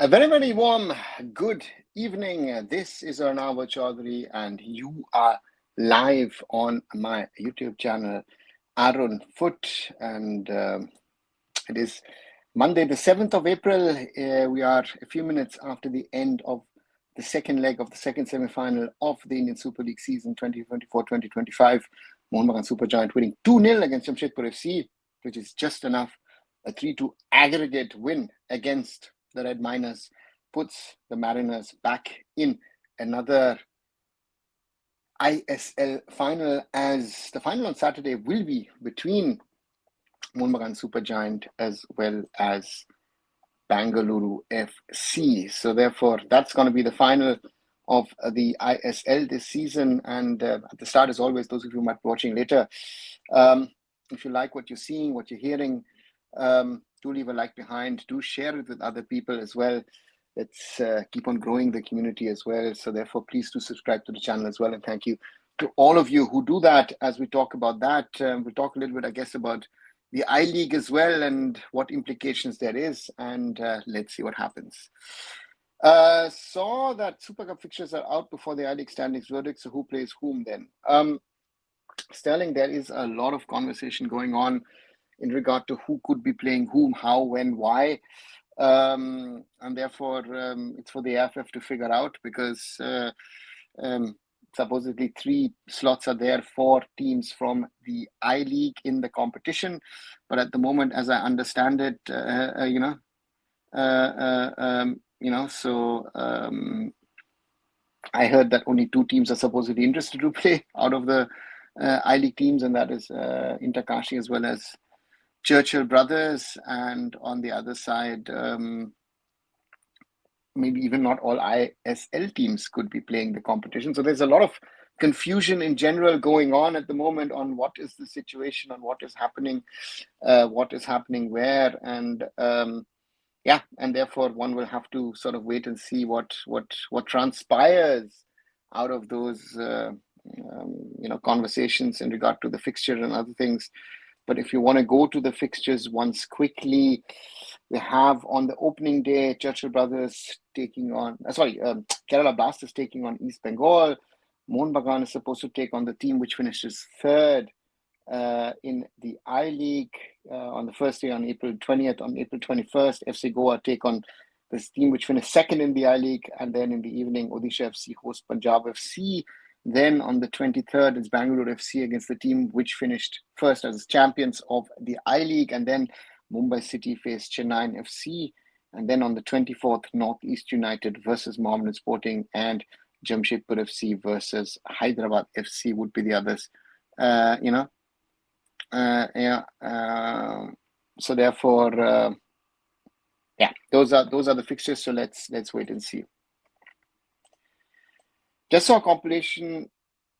A very, very warm good evening. This is Arnav Chaudhary, and you are live on my YouTube channel, arunfoot. And it is Monday, the 7th of April. We are a few minutes after the end of the second leg of the second semi-final of the Indian Super League season 2024-2025. Mohun Bagan Supergiant winning 2-0 against Jamshedpur FC, which is just enough. A 3-2 aggregate win against the Red Miners puts the Mariners back in another ISL final, as the final on Saturday will be between Mohun Bagan Supergiant as well as Bengaluru FC. So therefore, that's going to be the final of the ISL this season. And at the start, as always, those of you who might be watching later, if you like what you're seeing, what you're hearing, do leave a like behind. Do share it with other people as well. Let's keep on growing the community as well. So therefore, please do subscribe to the channel as well. And thank you to all of you who do that. As we talk about that, we'll talk a little bit, I guess, about the I-League as well and what implications there is. And let's see what happens. Saw that Super Cup fixtures are out before the I-League standings verdict. So who plays whom then? Sterling, there is a lot of conversation going on in regard to who could be playing whom, how, when, why. And therefore, it's for the AIFF to figure out, because supposedly 3 slots are there for teams from the I-League in the competition. But at the moment, as I understand it, I heard that only 2 teams are supposedly interested to play out of the I-League teams, and that is Interkashi as well as Churchill Brothers. And on the other side, maybe even not all ISL teams could be playing the competition. So there's a lot of confusion in general going on at the moment on what is the situation, on what is happening where, and and therefore one will have to sort of wait and see what transpires out of those conversations in regard to the fixture and other things. But if you want to go to the fixtures once quickly, we have on the opening day, Churchill Brothers taking on, Kerala Blasters taking on East Bengal. Mohun Bagan is supposed to take on the team which finishes 3rd in the I-League on the first day on April 20th. On April 21st, FC Goa take on this team which finished 2nd in the I-League. And then in the evening, Odisha FC host Punjab FC. Then on the 23rd, it's Bengaluru FC against the team which finished 1st as champions of the I-League. And then Mumbai City face Chennai FC. And then on the 24th, Northeast United versus Mohammedan Sporting, and Jamshedpur FC versus Hyderabad FC would be the others. So therefore, those are the fixtures. So let's wait and see. Just saw a compilation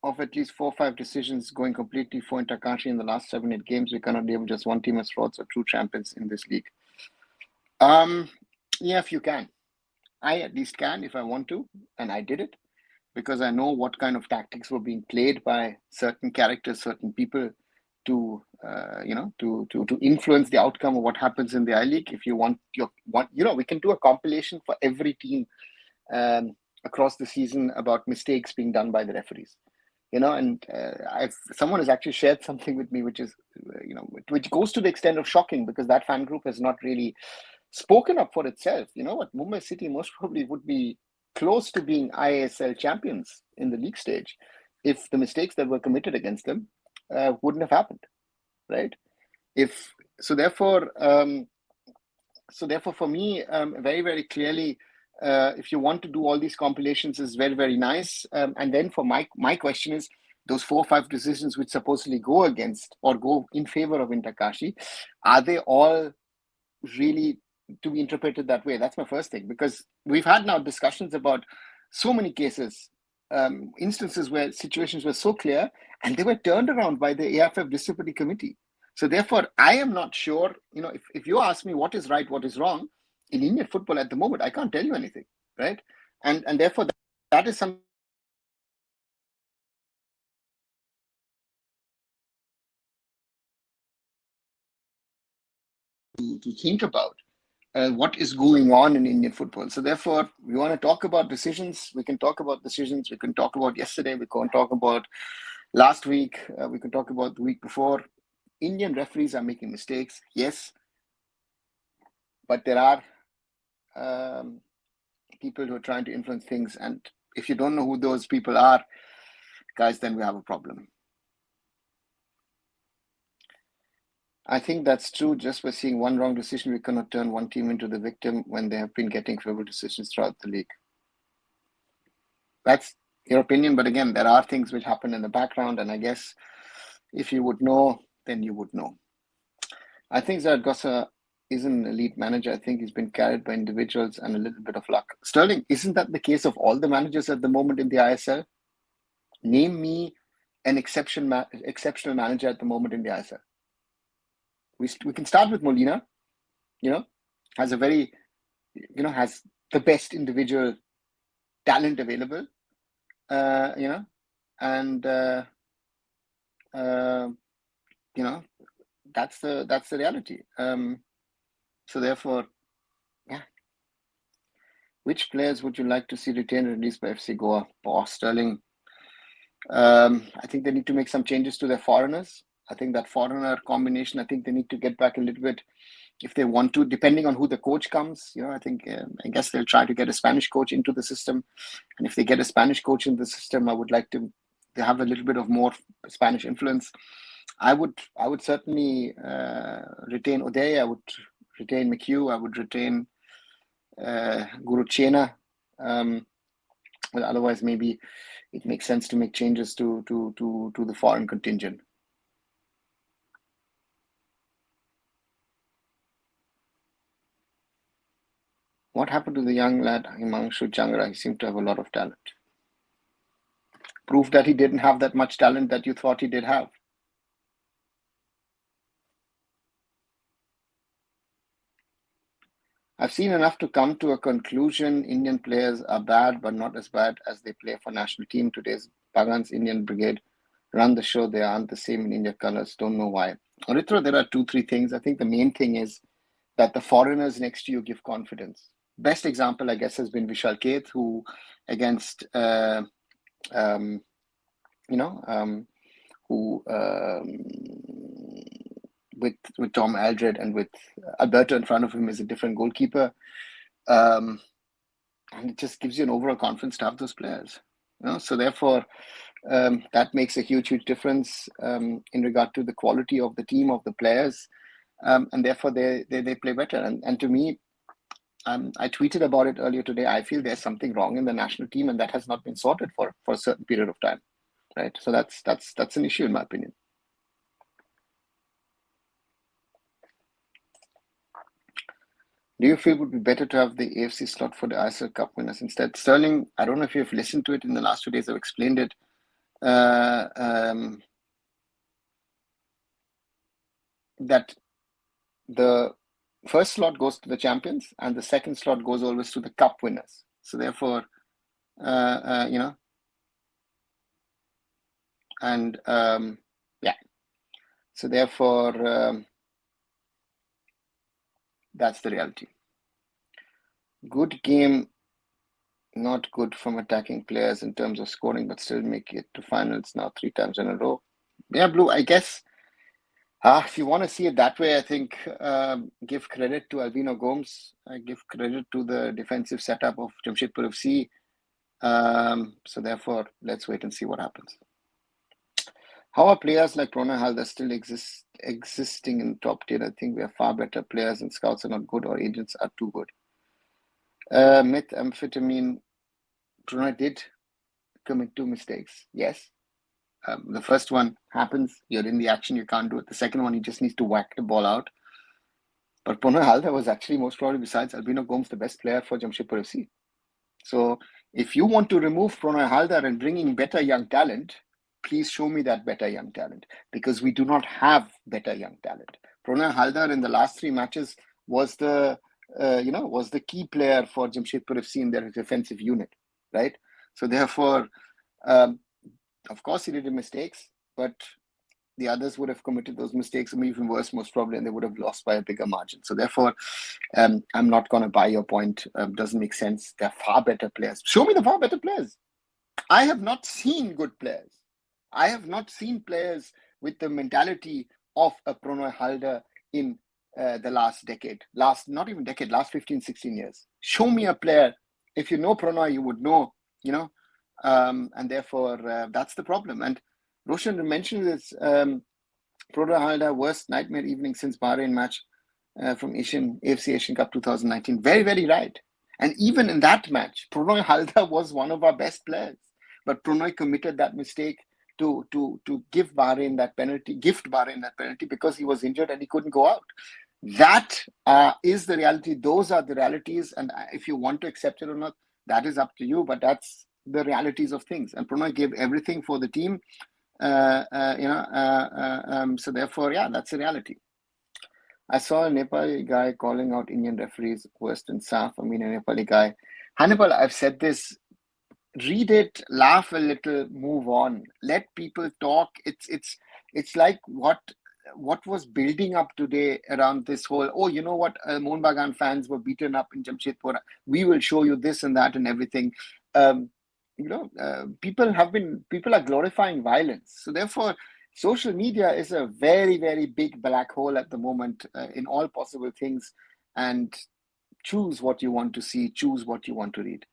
of at least 4 or 5 decisions going completely for Interkashi in the last 7-8 games. We cannot label just one team as frauds or true champions in this league. If you can. I at least can if I want to, and I did it because I know what kind of tactics were being played by certain characters, certain people to influence the outcome of what happens in the I-League. If you want we can do a compilation for every team across the season about mistakes being done by the referees, and someone has actually shared something with me which is which goes to the extent of shocking, because that fan group has not really spoken up for itself. What Mumbai City most probably would be close to being ISL champions in the league stage if the mistakes that were committed against them wouldn't have happened, right? Therefore for me, very, very clearly, if you want to do all these compilations, is very, very nice. And then for my question is, those 4 or 5 decisions which supposedly go against or go in favor of Interkashi, are they all really to be interpreted that way? That's my first thing, because we've had now discussions about so many cases, instances where situations were so clear and they were turned around by the AIFF disciplinary committee. So therefore, I am not sure, if you ask me what is right, what is wrong in Indian football at the moment, I can't tell you anything, right? And therefore, that is something to think about. what is going on in Indian football. So therefore, we want to talk about decisions. We can talk about decisions. We can talk about yesterday. We can talk about last week. We can talk about the week before. Indian referees are making mistakes, yes, but there are people who are trying to influence things. And if you don't know who those people are, guys, then we have a problem. I think that's true. Just by seeing one wrong decision, we cannot turn one team into the victim when they have been getting favorable decisions throughout the league. That's your opinion, but again, there are things which happen in the background, and I guess if you would know, then you would know. I think Zaragoza is an elite manager. I think he's been carried by individuals and a little bit of luck. Sterling, isn't that the case of all the managers at the moment in the ISL? Name me an exceptional manager at the moment in the ISL. We can start with Molina, has a very, has the best individual talent available, and, that's the reality. So therefore, yeah. Which players would you like to see retained or released by FC Goa? Sterling. I think they need to make some changes to their foreigners. I think that foreigner combination, I think they need to get back a little bit if they want to, depending on who the coach comes. I think, I guess they'll try to get a Spanish coach into the system. And if they get a Spanish coach in the system, I would like to have a little bit of more Spanish influence. I would certainly retain Uday. I would retain McHugh. I would retain Guru Chena. Well, otherwise, maybe it makes sense to make changes to the foreign contingent. What happened to the young lad Himanshu Changra? He seemed to have a lot of talent. Proof that he didn't have that much talent that you thought he did have. I've seen enough to come to a conclusion. Indian players are bad, but not as bad as they play for national team. Today's Bagan's Indian brigade run the show. They aren't the same in India colors. Don't know why. Orithro, there are 2-3 things. I think the main thing is that the foreigners next to you give confidence. Best example, I guess, has been Vishal Keth, who against, with Tom Aldred and with Alberto in front of him is a different goalkeeper. And it just gives you an overall confidence to have those players. So therefore, that makes a huge difference in regard to the quality of the team, of the players. And therefore, they play better. And to me, I tweeted about it earlier today. I feel there's something wrong in the national team, and that has not been sorted for a certain period of time, right? So that's an issue, in my opinion. Do you feel it would be better to have the AFC slot for the ISL Cup winners instead? Sterling, I don't know if you've listened to it in the last 2 days. I've explained it. That the first slot goes to the champions and the second slot goes always to the cup winners. So therefore, and yeah. So therefore, that's the reality. Good game, not good from attacking players in terms of scoring, but still make it to finals now 3 times in a row. Yeah, Blue, I guess. If you want to see it that way, I think give credit to Albino Gomes. I give credit to the defensive setup of Jamshedpur FC. So therefore, let's wait and see what happens. How are players like Pranay Halder still existing in top tier? I think we have far better players and scouts are not good or agents are too good. Methamphetamine, Pranay did commit 2 mistakes. Yes. The first one happens, you're in the action, you can't do it. The second one, he just needs to whack the ball out. But Pranay Halder was actually most probably, besides Albino Gomes, the best player for Jamshedpur FC. So if you want to remove Pranay Halder and bring in better young talent, please show me that better young talent, because we do not have better young talent. Pranay Halder in the last 3 matches was the key player for Jamshedpur FC in their defensive unit, right? So therefore, of course he did mistakes, but the others would have committed those mistakes, or even worse, most probably, and they would have lost by a bigger margin. So therefore, I'm not going to buy your point. Doesn't make sense. They're far better players. Show me the far better players. I have not seen good players. I have not seen players with the mentality of a Pranoy Halder in the last decade. Last 15, 16 years. Show me a player. If you know Pranoy, you would know, and therefore that's the problem. And Roshan mentioned this, Pranoy Halder, worst nightmare evening since Bahrain match from AFC Asian Cup 2019. Very, very right. And even in that match, Pranoy Halder was one of our best players. But Pranoy committed that mistake to gift Bahrain that penalty because he was injured and he couldn't go out. That is the reality. Those are the realities. And if you want to accept it or not, that is up to you. But that's the realities of things. And Pranoy gave everything for the team. So therefore, yeah, that's the reality. I saw a Nepali guy calling out Indian referees worse than SAF. I mean, a Nepali guy. Hannibal, I've said this. Read it, laugh a little, move on. Let people talk. It's like what was building up today around this whole, oh, you know what, Mohun Bagan fans were beaten up in Jamshedpur. We will show you this and that and everything. People are glorifying violence. So therefore, social media is a very, very big black hole at the moment in all possible things. And choose what you want to see, choose what you want to read.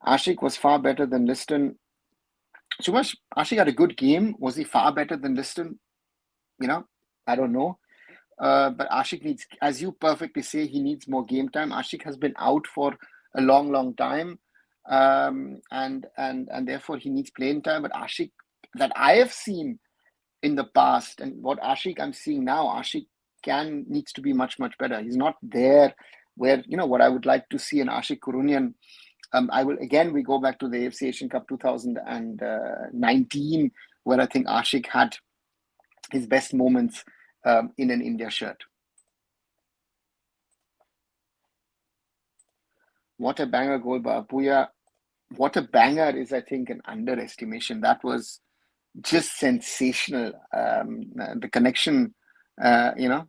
Ashik was far better than Liston. Subash, Ashik had a good game. Was he far better than Liston? I don't know. But Ashik needs, as you perfectly say, he needs more game time. Ashik has been out for a long, long time. And therefore he needs playing time. But Ashik, that I have seen in the past, and what Ashik I'm seeing now, Ashik needs to be much, much better. He's not there where, what I would like to see in Ashik Kurunian. We go back to the AFC Asian Cup 2019, where I think Ashik had his best moments in an India shirt. What a banger goal by Apuya. What a banger is, I think, an underestimation. That was just sensational. The connection, yeah,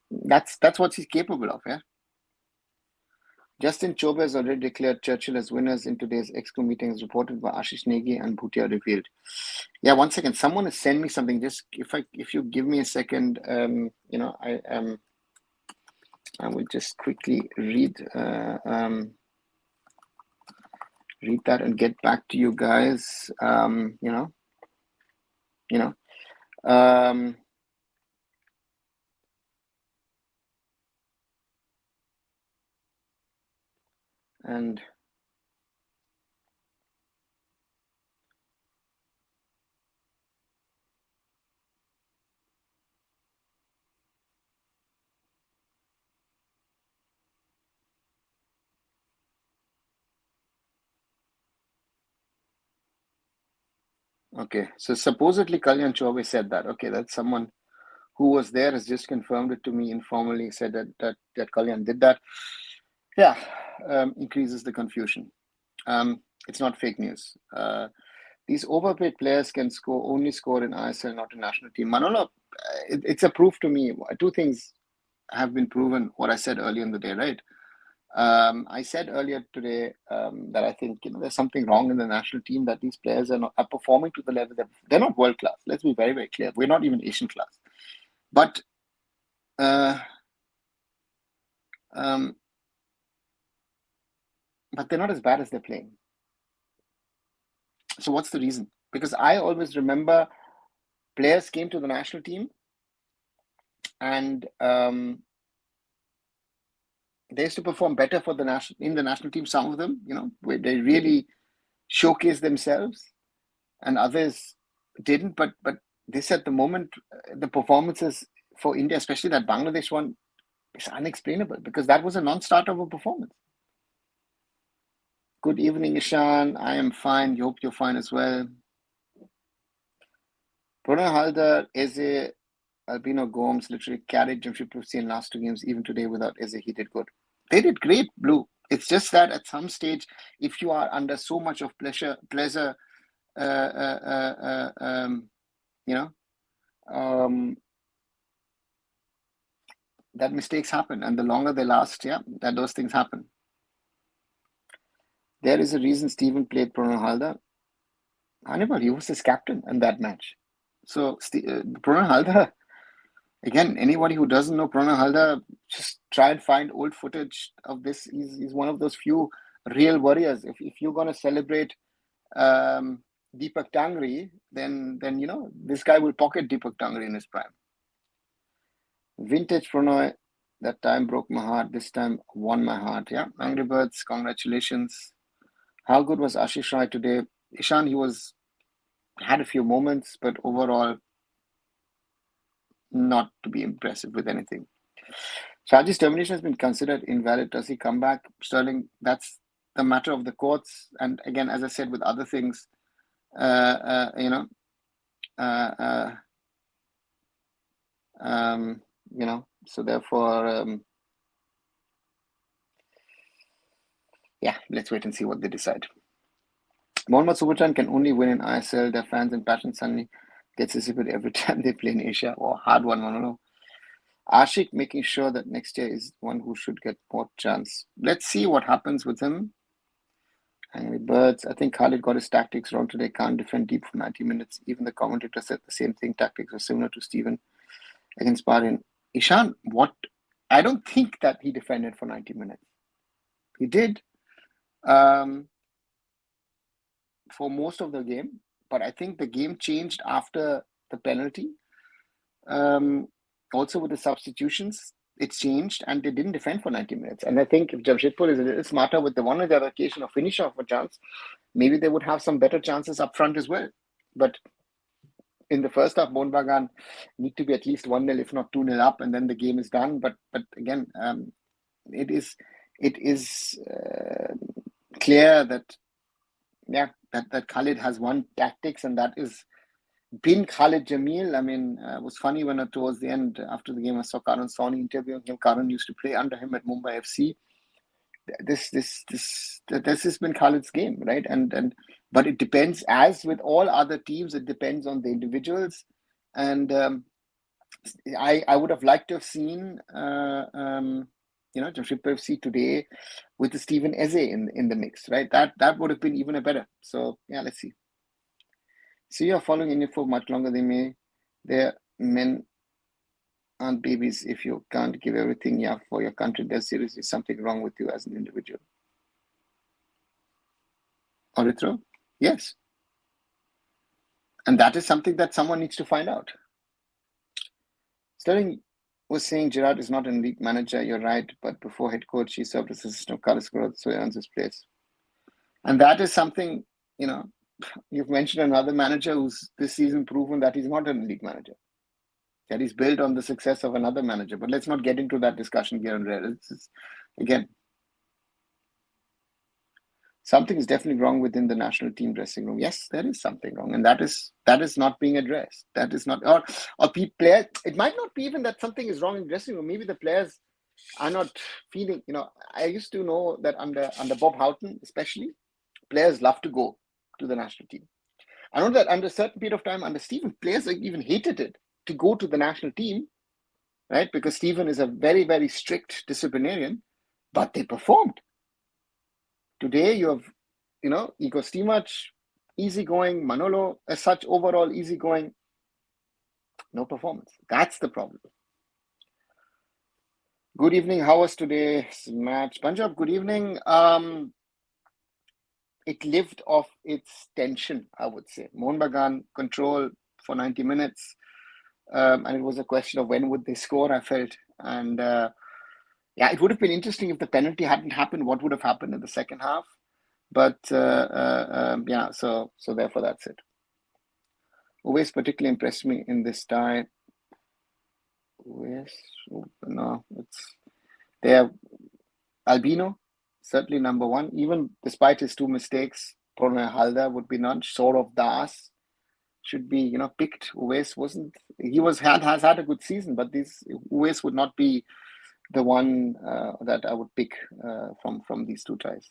that's what he's capable of, yeah. Justin Chobe has already declared Churchill as winners in today's EXCO meeting, as reported by Ashish Negi and Bhutia revealed. Yeah, 1 second. Someone has sent me something. Just if you give me a second, I will just quickly read that and get back to you guys. And okay, so supposedly Kalyan Chobe said that. Okay, that's someone who was there has just confirmed it to me informally, said that Kalyan did that. Yeah, increases the confusion. It's not fake news. These overpaid players can only score in ISL, not in national team. Manolo, it's a proof to me. Two things have been proven, what I said earlier in the day, right? I said earlier today that I think there's something wrong in the national team, that these players are performing to the level that they're not world class. Let's be very, very clear. We're not even Asian class. But they're not as bad as they're playing. So what's the reason? Because I always remember players came to the national team and they used to perform better in the national team. Some of them, where they really showcase themselves, and others didn't. But this, at the moment, the performances for India, especially that Bangladesh one, is unexplainable, because that was a non-starter of a performance. Good evening, Ishan. I am fine. You hope you're fine as well. Pranav Halder, Eze, Albino Gomes literally carried Jamshedpur in last two games. Even today, without Eze, he did good. They did great, Blue. It's just that at some stage, if you are under so much of pleasure, you know, that mistakes happen, and the longer they last, that those things happen. There is a reason Stephen played Pranal Halder. Hannibal, he was his captain in that match. So Pranal Halder, again, anybody who doesn't know Pranal Halder, just try and find old footage of this. He's one of those few real warriors. If you're going to celebrate Deepak Tangri, then this guy will pocket Deepak Tangri in his prime. Vintage Pranay, that time broke my heart. This time won my heart. Yeah, Angry Birds, congratulations. How good was Ashish Rai today? Ishan, he had a few moments, but overall, not to be impressive with anything. Shaji's termination has been considered invalid. Does he come back? Sterling, that's the matter of the courts. And again, as I said, with other things, so therefore, let's wait and see what they decide. Mohammad Subutran can only win in ISL. Their fans and passion suddenly gets dissipated every time they play in Asia. Hard one, Manolo. Ashik making sure that next year is one who should get more chance. Let's see what happens with him. Angry Birds. I think Khalid got his tactics wrong today. Can't defend deep for 90 minutes. Even the commentator said the same thing. Tactics were similar to Steven against Bahrain. Ishan, what? I don't think that he defended for 90 minutes. He did for most of the game, but I think the game changed after the penalty. Also with the substitutions, it changed and they didn't defend for 90 minutes. And I think if Jamshedpur is a little smarter with the one or the other occasion of finish off a chance, maybe they would have some better chances up front as well. But in the first half, Mohun Bagan need to be at least 1-0, if not 2-0 up, and then the game is done. But again, it is clear that that Khalid has one tactics, and that is bin Khalid Jamil. I mean, it was funny when towards the end, after the game, I saw Karan Sawhney interviewing him. Karan used to play under him at Mumbai FC. This has been Khalid's game, right? But it depends, as with all other teams, it depends on the individuals. And I would have liked to have seen Jamshedpur FC today with the Stephen Eze in the mix, right? That would have been even a better. So let's see. So you're following India for much longer than me. Their men aren't babies. If you can't give everything for your country, there's seriously something wrong with you as an individual. Orithro? Yes. And that is something that someone needs to find out. Sterling was saying Gerard is not an elite manager. You're right. But before head coach, he served as assistant of Carlos Growth, so he earns his place. And that is something, you've mentioned another manager who's this season proven that he's not an elite manager. That he's built on the success of another manager. But let's not get into that discussion here and there. Again, something is definitely wrong within the national team dressing room. Yes, there is something wrong, and that is not being addressed. That is not, or players. It might not be even that something is wrong in the dressing room. Maybe the players are not feeling. I used to know that under Bob Houghton, especially, players love to go to the national team. I know that under a certain period of time, under Stephen, players even hated it to go to the national team, right? Because Stephen is a very, very strict disciplinarian, but they performed. Today, you have, Igor Stimac, easygoing, Manolo, as such, overall easygoing, no performance. That's the problem. Good evening. How was today's match? Punjab, good evening. It lived off its tension, I would say. Mohun Bagan control for 90 minutes. And it was a question of when would they score, I felt. And it would have been interesting if the penalty hadn't happened. What would have happened in the second half? But so therefore that's it. Uwais particularly impressed me in this tie. Uwais, they're Albino, certainly number one. Even despite his two mistakes, Pranay Halder would be none. Saurav Das should be, picked. Uwais has had a good season, but Uwais would not be the one that I would pick from these two tries.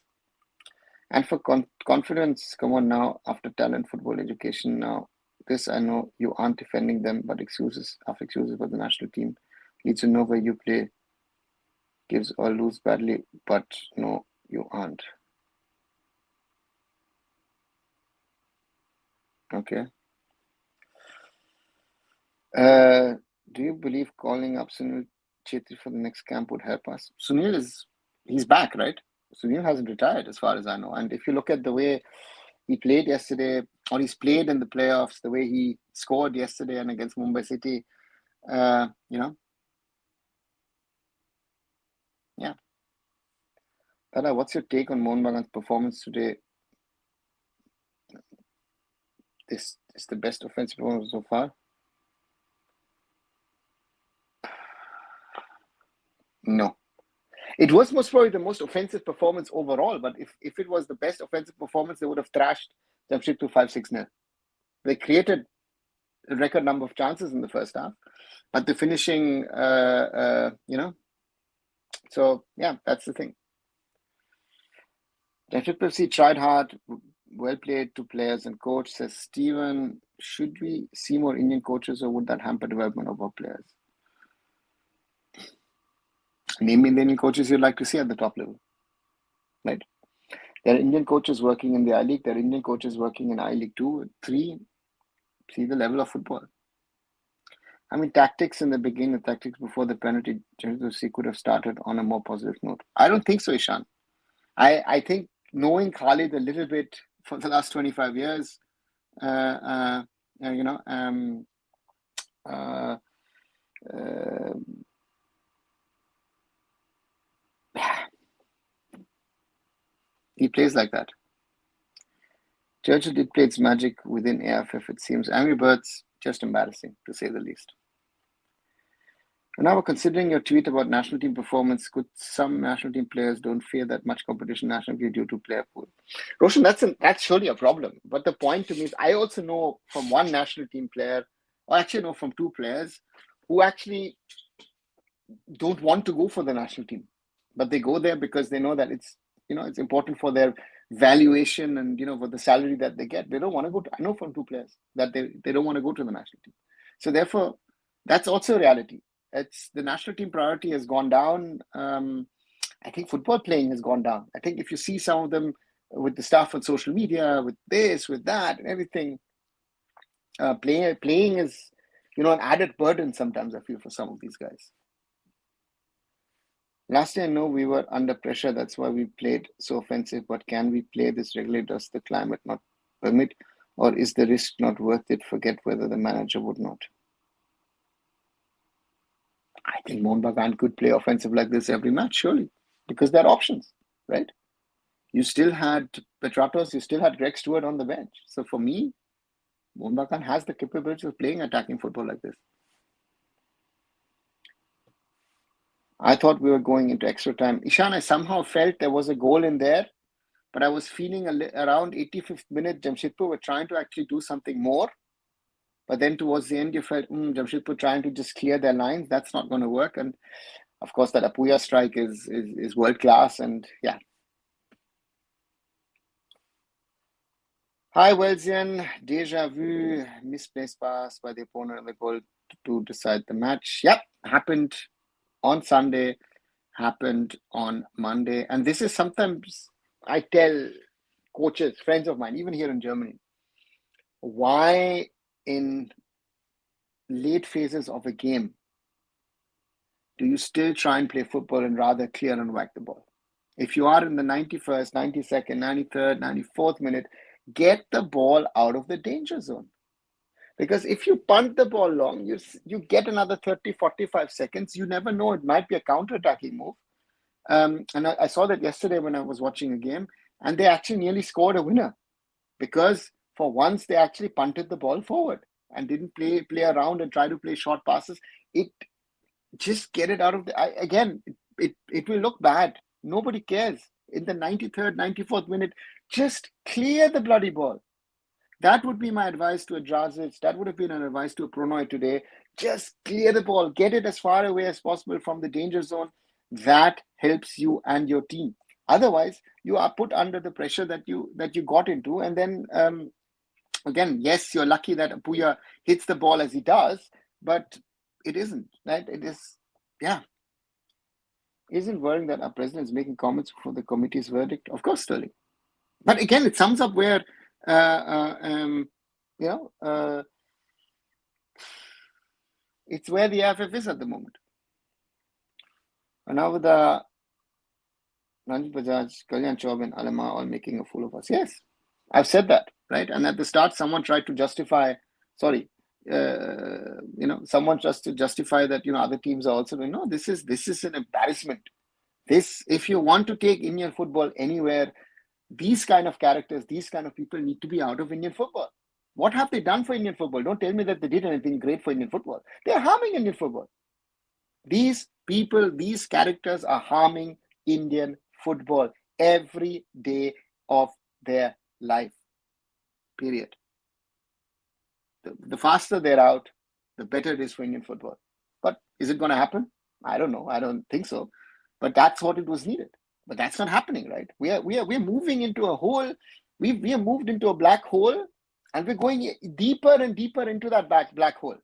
And for confidence, come on now, after talent, football, education, now, this I know you aren't defending them, but excuses after excuses for the national team. Needs to know where you play, gives or lose badly, but no, you aren't. Okay. Do you believe calling up Sunil Chetri for the next camp would help us? He's back, right? Sunil hasn't retired as far as I know. And if you look at the way he played yesterday, or he's played in the playoffs, the way he scored yesterday and against Mumbai City, yeah. Tara, what's your take on Mohun Bagan's performance today? This is the best offensive performance so far. No. It was most probably the most offensive performance overall, but if it was the best offensive performance, they would have thrashed Jamshedpur 5-6-0. They created a record number of chances in the first half, but the finishing, so yeah, that's the thing. Jamshedpur FC tried hard, well played to players and coach, says Steven. Should we see more Indian coaches or would that hamper development of our players? Name me the Indian coaches you'd like to see at the top level, right? There are Indian coaches working in the I-League. There are Indian coaches working in I-League 2, 3. See the level of football. I mean, tactics in the beginning, the tactics before the penalty, Jamshedpur could have started on a more positive note. I don't think so, Ishan. I think knowing Khalid a little bit for the last 25 years, he plays like that. Churchill did play its magic within AIFF, it seems. Angry Birds, just embarrassing, to say the least. And now, considering your tweet about national team performance, could some national team players don't fear that much competition nationally due to player pool? Roshan, that's surely a problem. But the point to me is, I also know from one national team player, or actually know from two players, who actually don't want to go for the national team, but they go there because they know that it's important for their valuation and for the salary that they get. They don't want to go to. I know from two players that they don't want to go to the national team. So therefore, that's also a reality. It's the national team priority has gone down. I think football playing has gone down. I think if you see some of them with the stuff on social media, with this, with that, and everything, playing is an added burden sometimes, I feel, for some of these guys. Last year, I know we were under pressure. That's why we played so offensive. But can we play this regularly? Does the climate not permit? Or is the risk not worth it? Forget whether the manager would not. I think Mohun Bagan could play offensive like this every match, surely. Because there are options, right? You still had Petratos, you still had Greg Stewart on the bench. So for me, Mohun Bagan has the capability of playing attacking football like this. I thought we were going into extra time. Ishan, I somehow felt there was a goal in there, but I was feeling around 85th minute, Jamshedpur were trying to actually do something more. But then towards the end, you felt Jamshedpur trying to just clear their lines. That's not going to work. And of course, that Apuya strike is world class. And yeah. Hi, Welsian. Deja vu, misplaced pass by the opponent and the goal to decide the match. Yep, happened on Sunday, happened on Monday. And this is sometimes I tell coaches, friends of mine, even here in Germany, why in late phases of a game do you still try and play football and rather clear and whack the ball? If you are in the 91st, 92nd, 93rd, 94th minute, get the ball out of the danger zone. Because if you punt the ball long, you get another 30, 45 seconds. You never know. It might be a counter-attacking move. And I saw that yesterday when I was watching a game, and they actually nearly scored a winner because for once they actually punted the ball forward and didn't play around and try to play short passes. Just get it out of the. Again, it will look bad. Nobody cares. In the 93rd, 94th minute, just clear the bloody ball. That would be my advice to a Drazic. That would have been an advice to a Pronoy today. Just clear the ball. Get it as far away as possible from the danger zone. That helps you and your team. Otherwise, you are put under the pressure that you got into, and then again, yes, you're lucky that Apuya hits the ball as he does, but it isn't, right? It is, yeah. Isn't worrying that our president is making comments for the committee's verdict? Of course, Sterling. But again, it sums up where, uh, uh, um, you know, it's where the AIFF is at the moment. And now with the Ranjit Bajaj, Kalyan Chaubin, Alema all making a fool of us. Yes, I've said that, right? And at the start, someone tried to justify, someone just to justify that, other teams are also doing. No, this is an embarrassment. This, if you want to take Indian football anywhere, these kind of characters, these kind of people need to be out of Indian football. What have they done for Indian football? Don't tell me that they did anything great for Indian football. They're harming Indian football. These people, these characters are harming Indian football every day of their life. Period. The faster they're out, the better it is for Indian football. But is it going to happen? I don't know. I don't think so. But that's what it was needed. But that's not happening, right? We're moving into a hole. We are moved into a black hole, and we're going deeper and deeper into that black hole.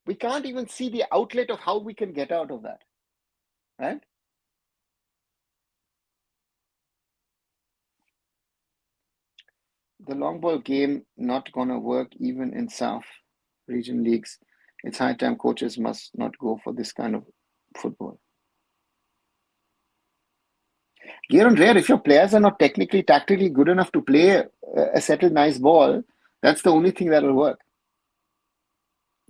We can't even see the outlet of how we can get out of that, right? The long ball game not gonna work even in South region leagues. It's high time coaches must not go for this kind of football. Here and rare, if your players are not technically, tactically good enough to play a settled, nice ball, that's the only thing that will work.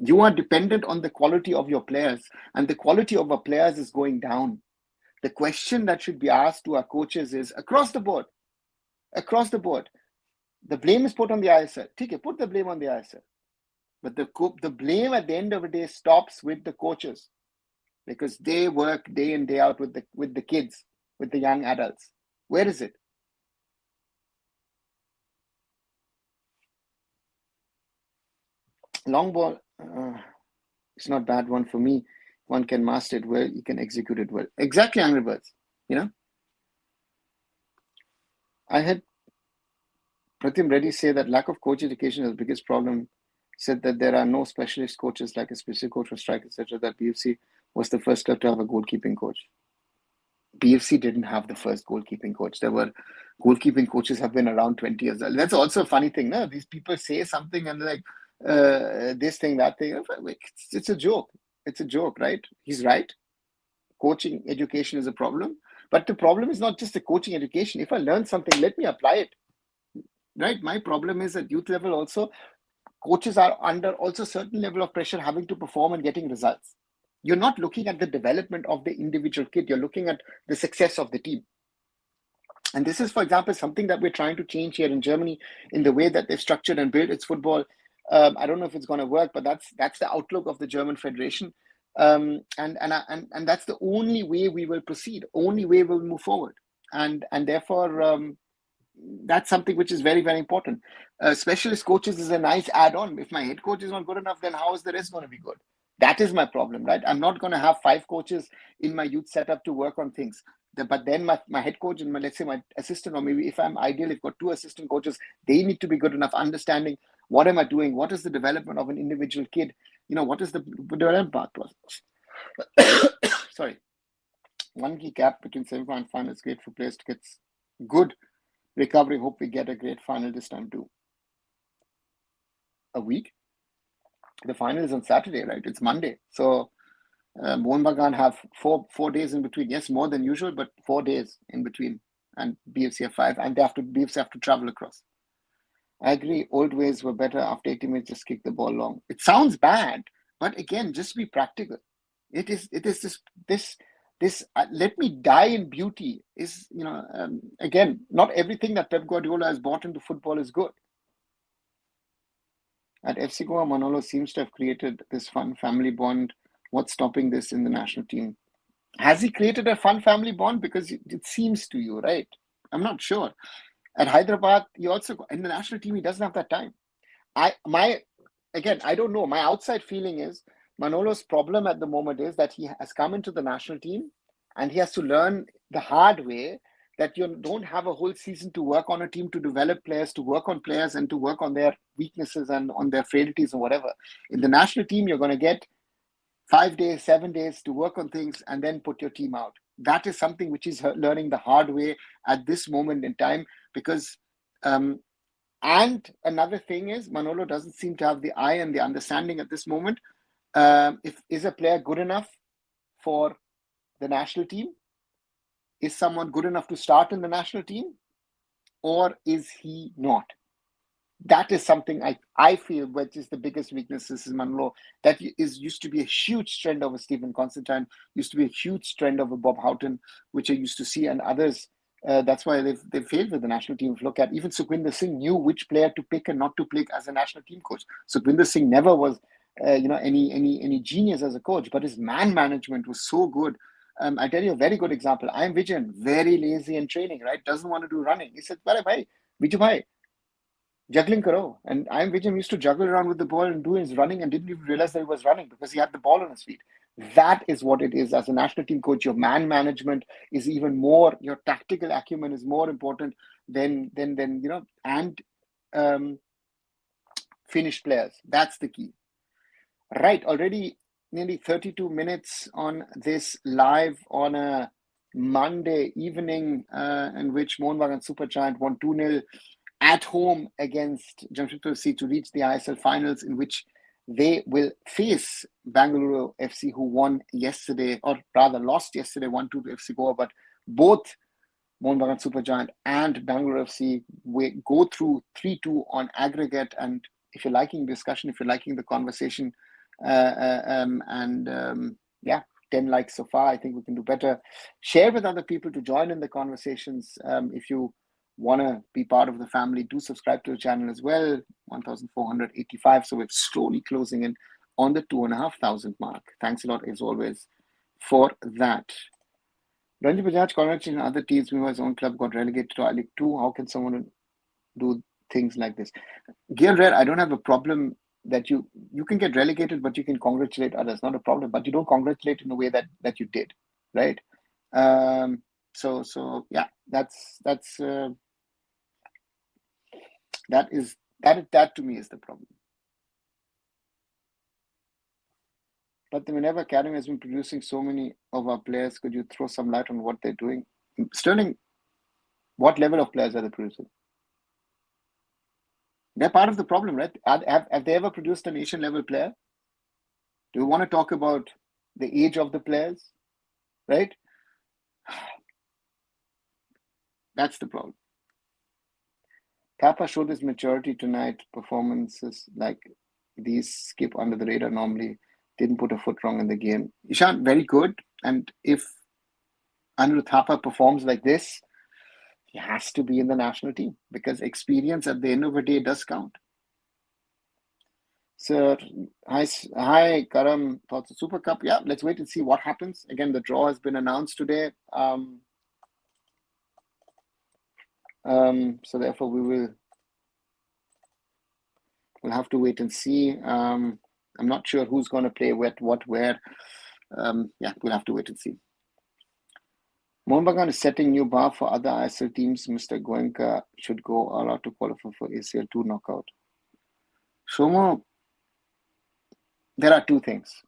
You are dependent on the quality of your players, and the quality of our players is going down. The question that should be asked to our coaches is across the board. The blame is put on the ISL. Okay, put the blame on the ISL. But the blame at the end of the day stops with the coaches, because they work day in, day out with the kids, with the young adults. Where is it? Long ball, it's not bad one for me. One can master it well, you can execute it well. Exactly, Angry Birds. I had Pratim Reddy say that lack of coach education is the biggest problem. Said that there are no specialist coaches like a specific coach for strike, etc. That BFC was the first club to have a goalkeeping coach. BFC didn't have the first goalkeeping coach. There were goalkeeping coaches have been around 20 years. That's also a funny thing. No? These people say something and they're like this thing, that thing. It's a joke. It's a joke, right? He's right. Coaching education is a problem. But the problem is not just the coaching education. If I learn something, let me apply it. Right? My problem is at youth level also, coaches are under also certain level of pressure having to perform and getting results. You're not looking at the development of the individual kid. You're looking at the success of the team. And this is, for example, something that we're trying to change here in Germany in the way that they've structured and built its football. I don't know if it's going to work, but that's the outlook of the German Federation. And that's the only way we will proceed, only way we'll move forward. And therefore, that's something which is very, very important. Specialist coaches is a nice add-on. If my head coach is not good enough, then how is the rest going to be good? That is my problem, right? I'm not going to have 5 coaches in my youth setup to work on things. But then my head coach and let's say my assistant, or maybe if I'm ideal, if I've got 2 assistant coaches, they need to be good enough understanding what am I doing? What is the development of an individual kid? What is the development process? Sorry. 1 key gap between semi-final and final is great for players to get good recovery. Hope we get a great final this time too. A week? The final is on Saturday, right? It's Monday. So Mohun Bagan have four days in between. Yes, more than usual, but 4 days in between. And BFC have 5. And BFC have to travel across. I agree. Old ways were better. After 80 minutes, just kick the ball long. It sounds bad, but again, just be practical. It is this let me die in beauty is, again, not everything that Pep Guardiola has bought into football is good. At FC Goa, Manolo seems to have created this fun family bond. What's stopping this in the national team? Has he created a fun family bond? Because it seems to you, right? I'm not sure. At Hyderabad, he also, in the national team, he doesn't have that time. I don't know. My outside feeling is Manolo's problem at the moment is that he has come into the national team And he has to learn the hard way that you don't have a whole season to work on a team, to develop players, to work on players, and to work on their weaknesses and on their frailties or whatever. In the national team, you're going to get 5 days, 7 days to work on things and then put your team out. That is something which is learning the hard way at this moment in time, because and another thing is Manolo doesn't seem to have the eye and the understanding at this moment. If is a player good enough for the national team? Is someone good enough to start in the national team, or is he not? That is something I feel which is the biggest weakness is Manolo. That used to be a huge trend over Stephen Constantine, used to be a huge trend over Bob Houghton, which I used to see, and others. That's why they've failed with the national team. If you look at even Sukhvinder Singh knew which player to pick and not to pick as a national team coach. Sukhvinder Singh never was any genius as a coach, but his man management was so good. I tell you a very good example. I am Vijayan, very lazy in training, right? Doesn't want to do running. He said, bhai, Viju bhai, juggling karo. And I am Vijayan used to juggle around with the ball and do his running and didn't even realize that he was running because he had the ball on his feet. That is what it is as a national team coach. Your man management is even more, your tactical acumen is more important than and finished players. That's the key. Right, already nearly 32 minutes on this live on a Monday evening in which Mohun Bagan Supergiant won 2-0 at home against Jamshedpur FC to reach the ISL finals, in which they will face Bengaluru FC, who won yesterday, or rather lost yesterday 1-2 to FC Goa. But both Mohun Bagan Supergiant and Bengaluru FC will go through 3-2 on aggregate. And if you're liking the discussion, if you're liking the conversation, 10 likes so far. I think we can do better. Share with other people to join in the conversations. If you want to be part of the family, do subscribe to the channel as well. 1,485. So we're slowly closing in on the 2,500 mark. Thanks a lot, as always, for that. Ranjit Bajaj, congratulations on other teams. Meanwhile, his own club got relegated to I-League 2. How can someone do things like this? Gear Rare, I don't have a problem that you can get relegated, but you can congratulate others. Not a problem, but you don't congratulate in a way that you did, right? So yeah, that to me is the problem. But the Minerva Academy has been producing so many of our players. Could you throw some light on what they're doing? Sterling, what level of players are they producing? They're part of the problem, right? Have they ever produced an Asian level player? Do you want to talk about the age of the players, right? That's the problem. Thapa showed his maturity tonight. Performances like these skip under the radar normally. Didn't put a foot wrong in the game. Ishan, very good. And if Anirudh Thapa performs like this, he has to be in the national team because experience at the end of the day does count. So, hi, Karam, thoughts of Super Cup. Yeah, let's wait and see what happens. Again, the draw has been announced today. So therefore, we'll have to wait and see. I'm not sure who's going to play what, where. We'll have to wait and see. Mohun Bagan is setting new bar for other ISL teams. Mr. Goenka should go all out to qualify for ACL 2 knockout. Shomo, there are two things.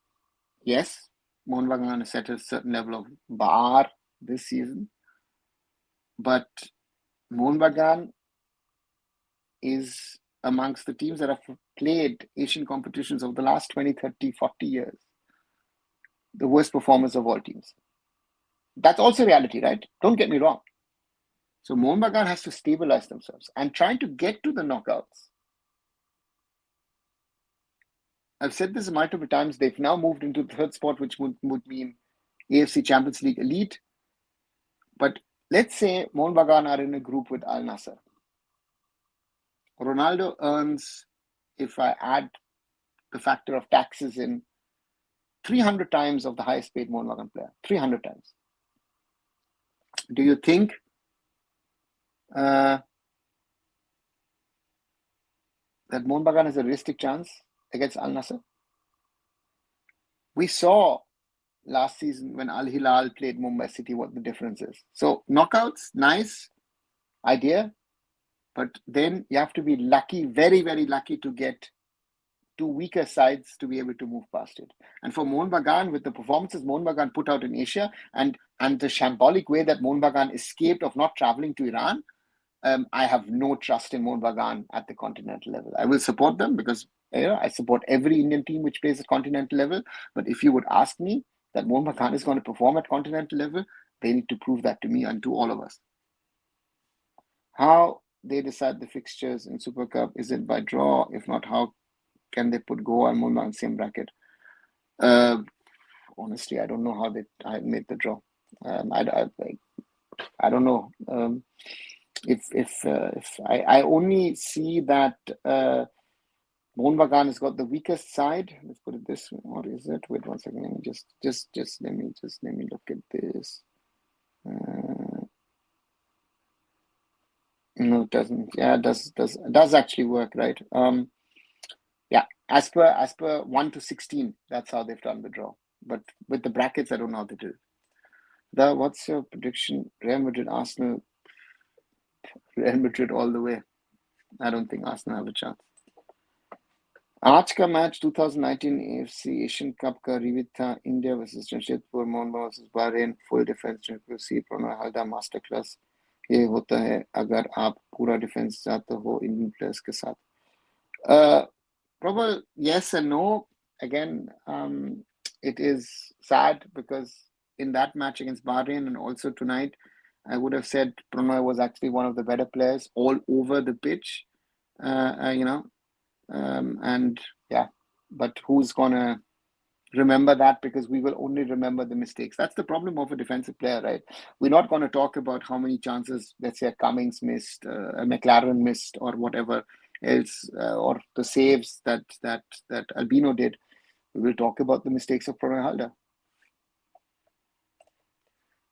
Yes, Mohun Bagan has set a certain level of bar this season, but Mohun Bagan is amongst the teams that have played Asian competitions over the last 20, 30, 40 years. The worst performers of all teams. That's also reality, right? Don't get me wrong. So Mohun Bagan has to stabilize themselves and trying to get to the knockouts. I've said this multiple times. They've now moved into the third spot, which would mean AFC Champions League elite. But let's say Mohun Bagan are in a group with Al Nassr. Ronaldo earns, if I add the factor of taxes in, 300 times of the highest paid Mohun Bagan player. 300 times. Do you think that Mohun Bagan has a realistic chance against Al Nassr? We saw last season when Al Hilal played Mumbai City, what the difference is. So knockouts, nice idea, but then you have to be lucky, very, very lucky to get two weaker sides to be able to move past it. And for Mohun Bagan, with the performances Mohun Bagan put out in Asia and the shambolic way that Mohun Bagan escaped of not traveling to Iran, I have no trust in Mohun Bagan at the continental level. I will support them because I support every Indian team which plays at continental level. But if you would ask me that Mohun Bagan is going to perform at continental level, they need to prove that to me and to all of us. How they decide the fixtures in Super Cup? Is it by draw? If not, how can they put Goa and Mohun Bagan in the same bracket? Honestly, I don't know how I made the draw. I don't know. If I only see that Mohun Bagan has got the weakest side. Let's put it this way. What is it? Wait 1 second. Let me let me look at this. No, it doesn't. Yeah, it does actually work, right? Yeah, as per 1 to 16, that's how they've done the draw. But with the brackets, I don't know how they do. What's your prediction? Real Madrid, Arsenal, Real Madrid all the way. I don't think Arsenal have a chance. आज का match 2019 AFC Asian cup का review था India versus Jamshedpur Mohan versus Bahrain full defence see Pranoy Halder master class ये होता है अगर आप पूरा डिफेंस चाहते हो इंडियन प्लेयर्स के साथ probably yes and no again it is sad because in that match against Bahrain and also tonight I would have said Pranay was actually one of the better players all over the pitch and yeah, but who's gonna remember that? Because we will only remember the mistakes. That's the problem of a defensive player, right? We're not going to talk about how many chances, let's say, Cummings missed, McLaren missed, or whatever else, or the saves that Albino did. We will talk about the mistakes of Pranay Halder.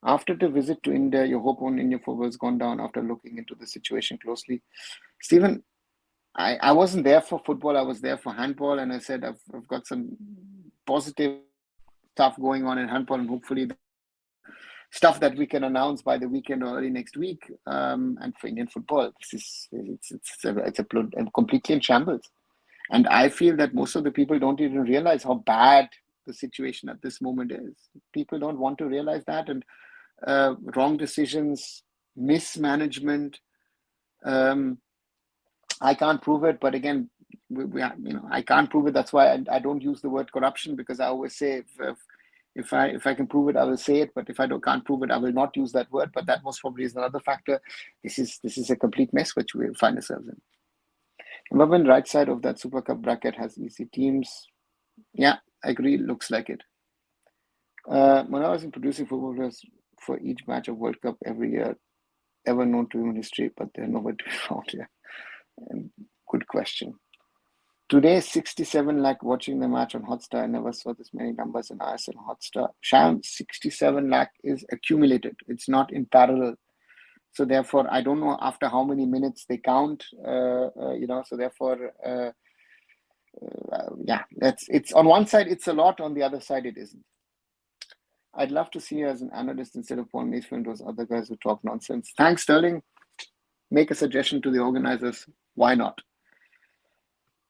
After the visit to India, your hope on Indian football has gone down after looking into the situation closely. Stephen, I wasn't there for football. I was there for handball, and I said I've got some positive stuff going on in handball, and hopefully the stuff that we can announce by the weekend or early next week. And for Indian football, it's completely in shambles. And I feel that most of the people don't even realize how bad the situation at this moment is. People don't want to realize that, and wrong decisions, mismanagement. I can't prove it, but again, I can't prove it. That's why I don't use the word corruption, because I always say if I can prove it, I will say it. But if I can't prove it, I will not use that word. But that most probably is another factor. This is a complete mess which we find ourselves in. Zimbabwean right side of that Super Cup bracket has easy teams. Yeah, I agree. Looks like it. When I was in producing footballers for each match of World Cup every year, ever known to human history, but they're nowhere to be found here. Good question. Today, 67 lakh watching the match on Hotstar. I never saw this many numbers in ISL Hotstar. Sham, 67 lakh is accumulated. It's not in parallel. So therefore, I don't know after how many minutes they count. So therefore, it's on one side it's a lot, on the other side it isn't. I'd love to see you as an analyst instead of Paul Macefield, those other guys who talk nonsense. Thanks, Sterling. Make a suggestion to the organizers. Why not?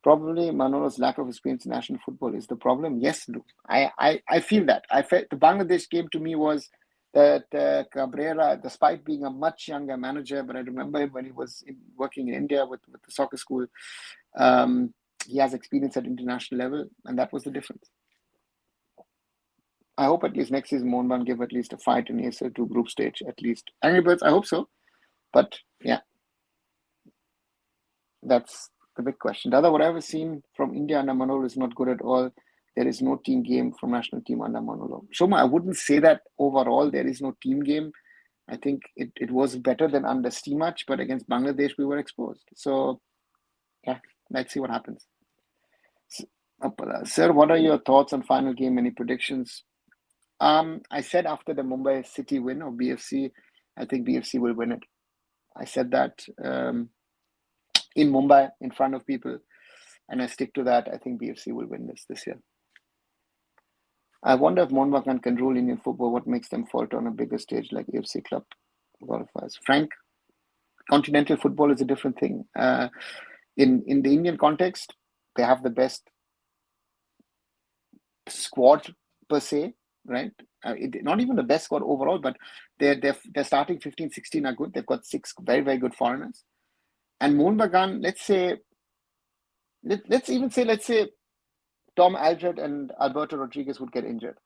Probably Manolo's lack of experience in national football is the problem. Yes, Luke. I feel that. I felt the Bangladesh game to me was that Cabrera, despite being a much younger manager, but I remember him when he was working in India with the soccer school. He has experience at international level, and that was the difference. I hope at least next season Mohun Bagan give at least a fight in ASL2 group stage at least. Angry Birds, I hope so. But yeah, that's the big question. The other, what I've seen from India under Manolo is not good at all. There is no team game from national team under Manolo. Shoma, I wouldn't say that overall there is no team game. I think it was better than under Steamach, but against Bangladesh we were exposed. So yeah, let's see what happens. Sir, what are your thoughts on final game? Any predictions? I said after the Mumbai City win of BFC, I think BFC will win it. I said that in Mumbai in front of people, and I stick to that. I think BFC will win this year. I wonder if Mohun can rule Indian football. What makes them falter on a bigger stage like AFC Club qualifiers? Frank, continental football is a different thing. In the Indian context, they have the best squad per se, right? Not even the best squad overall, but they're starting 15, 16 are good. They've got six very, very good foreigners. And Mohun Bagan, let's say Tom Alfred and Alberto Rodriguez would get injured.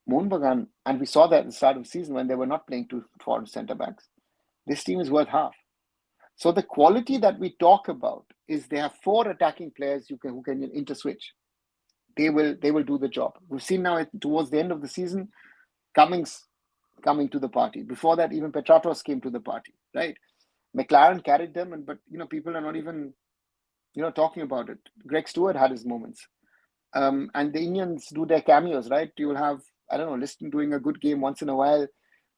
Mohun Bagan, and we saw that at the start of the season when they were not playing two foreign centre backs. This team is worth half. So the quality that we talk about is they have four attacking players who can interswitch. They will do the job. We've seen now towards the end of the season, Cummings coming to the party. Before that, even Petratos came to the party, right? McLaren carried them, but people are not even talking about it. Greg Stewart had his moments, and the Indians do their cameos, right? You will have, I don't know, Liston doing a good game once in a while.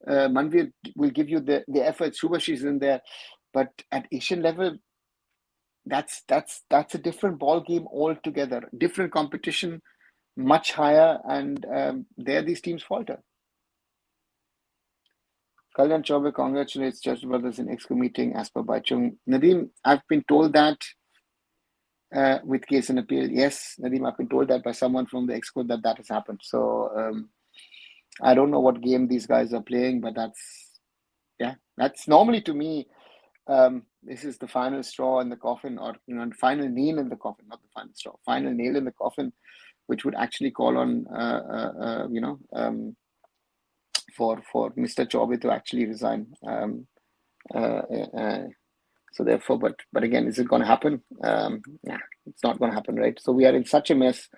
Manvir will give you the effort. Subhash is in there, but at Asian level, that's a different ball game altogether. Different competition, much higher, and there these teams falter. Kalyan Chaube congratulates Church Brothers in EXCO meeting as per Baichung. Nadeem, I've been told that with case and appeal. Yes, Nadeem, I've been told that by someone from the EXCO that has happened. So I don't know what game these guys are playing, but that's normally to me. This is the final straw in the coffin, or the final nail in the coffin, not the final straw, final nail in the coffin, which would actually call on for Mr. Chaube to actually resign. So therefore, but again, is it going to happen? Nah, it's not going to happen, right? So we are in such a mess,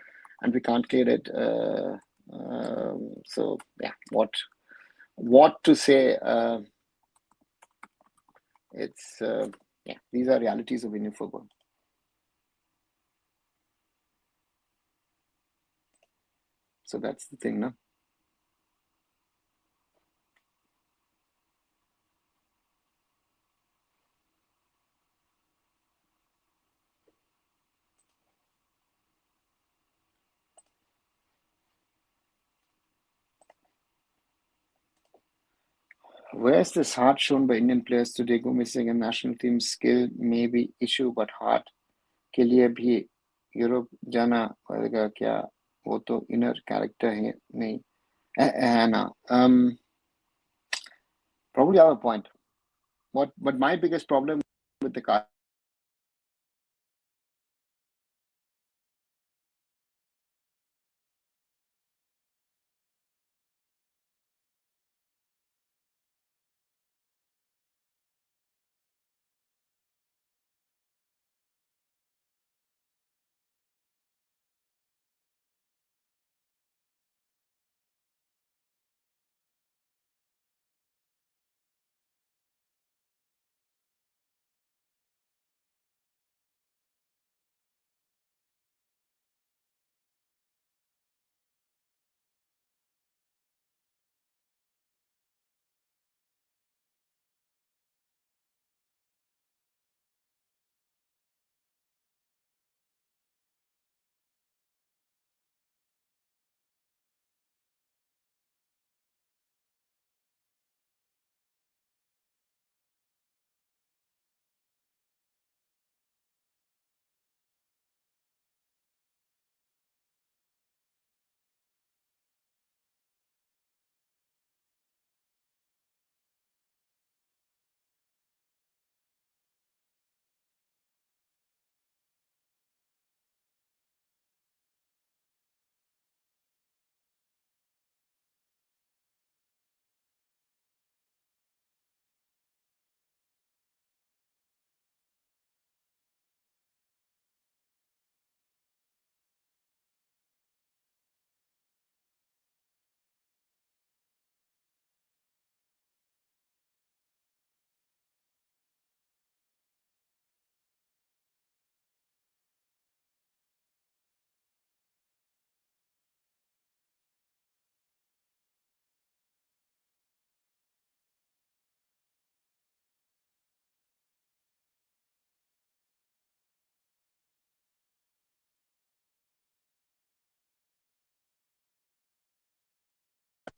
and we can't clear it. So yeah, what to say? It's these are realities of Indian football. So that's the thing, no? Where's this heart shown by Indian players today? Go missing and national team skill may be issue, but heart के लिए भी Europe जाना पड़ेगा क्या? वो तो inner character है नहीं है ना. Probably have a point. But my biggest problem with the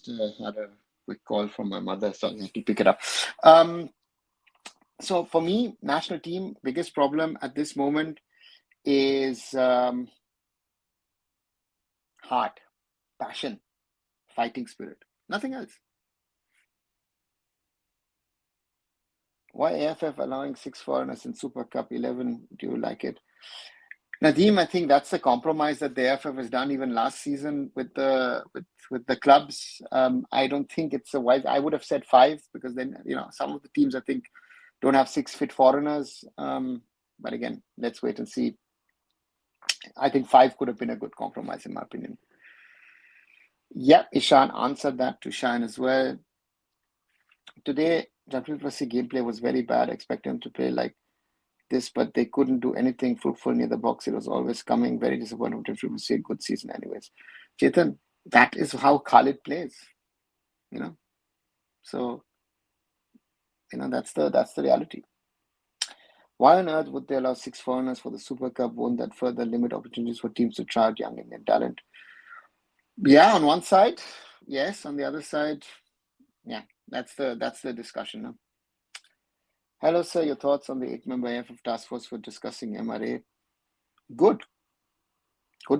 just had a quick call from my mother, so I have to pick it up. So for me, national team, biggest problem at this moment is heart, passion, fighting spirit. Nothing else. Why AIFF allowing 6 foreigners in Super Cup 11? Do you like it? Nadeem, I think that's the compromise that the AIFF has done even last season with the clubs. I don't think it's a wise. I would have said 5 because then some of the teams I think don't have 6 fit foreigners. But again, let's wait and see. I think 5 could have been a good compromise in my opinion. Yeah, Ishan answered that to Shine as well. Today, Jamshedpur gameplay was very bad. Expect them to play like this, but they couldn't do anything fruitful near the box. It was always coming. Very disappointing. Jamshedpur good season anyways. Chetan, that is how Khalid plays. So that's the reality. Why on earth would they allow 6 foreigners for the Super Cup? Won't that further limit opportunities for teams to try out young Indian talent? Yeah, on one side, yes. On the other side, yeah, that's the discussion now. Hello, sir. Your thoughts on the 8-member AIFF task force for discussing MRA? Good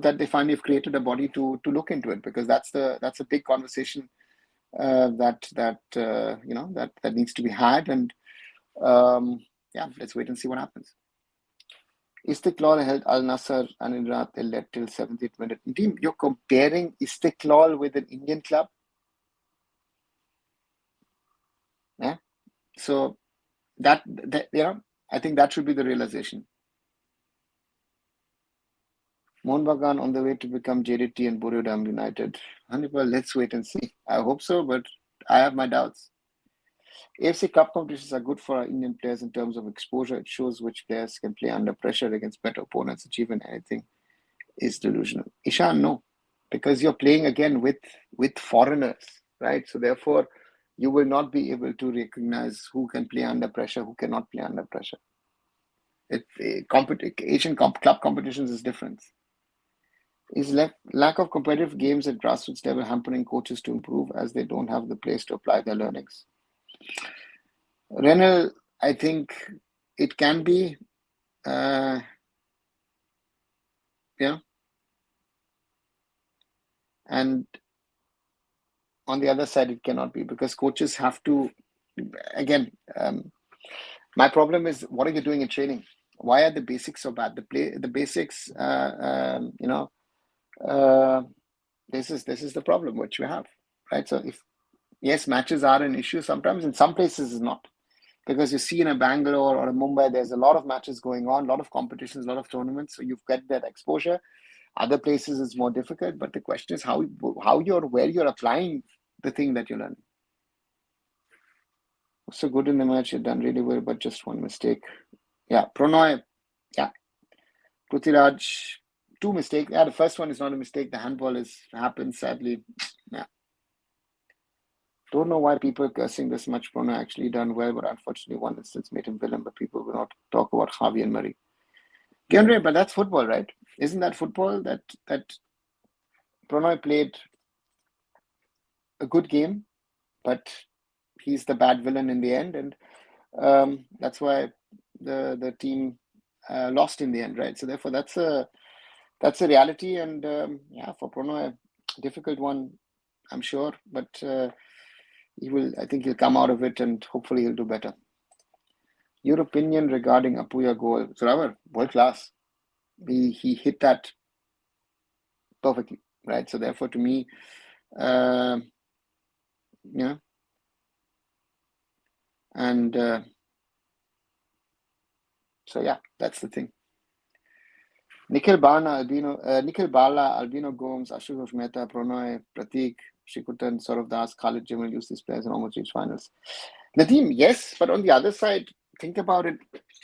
that they finally have created a body to look into it, because that's a big conversation that needs to be had, and let's wait and see what happens. Istiklal held Al Nassr and Inrat led till 70th minute. Team, you're comparing Istiklal with an Indian club? Yeah. So that I think that should be the realization. Mohun Bagan on the way to become JDT and Borodam United. Well, let's wait and see. I hope so, but I have my doubts. AFC Cup competitions are good for our Indian players in terms of exposure. It shows which players can play under pressure against better opponents. Achieving anything is delusional. Ishan, no, because you're playing again with foreigners, right? So therefore, you will not be able to recognize who can play under pressure, who cannot play under pressure. Asian club competitions is different. Is lack of competitive games at grassroots level hampering coaches to improve as they don't have the place to apply their learnings? Renal, I think it can be, and on the other side, it cannot be, because coaches have to, again, my problem is, what are you doing in training? Why are the basics so bad? The basics, this is the problem which we have, right? So yes, matches are an issue sometimes. In some places, it's not, because you see in a Bangalore or a Mumbai, there's a lot of matches going on, a lot of competitions, a lot of tournaments. So you've got that exposure. Other places it's more difficult, but the question is where you're applying the thing that you're learning. So good in the match, you've done really well, but just one mistake. Yeah, Pranoy, yeah. Prithviraj, 2 mistakes. Yeah, the first one is not a mistake. The handball happens, sadly. Yeah. Don't know why people are cursing this much. Pranoy actually done well, but unfortunately one instance made him villain, but people will not talk about Javi and Murray. Genre, but that's football, right? Isn't that football that Pranoy played a good game, but he's the bad villain in the end, and that's why the team lost in the end, right? So therefore, that's a reality, and for Pranoy, a difficult one, I'm sure, but I think he'll come out of it, and hopefully he'll do better. Your opinion regarding Apuya goal? Suravar, world class. He hit that perfectly, right? So therefore, to me, and so yeah, that's the thing. Nikhil Bala, Albino Gomes, Ashutosh Mehta, Pranoy, Pratik, Shikutan, Saurav Das, Khalid Jamal used these players and almost reached finals. Nadeem, yes, but on the other side, think about it.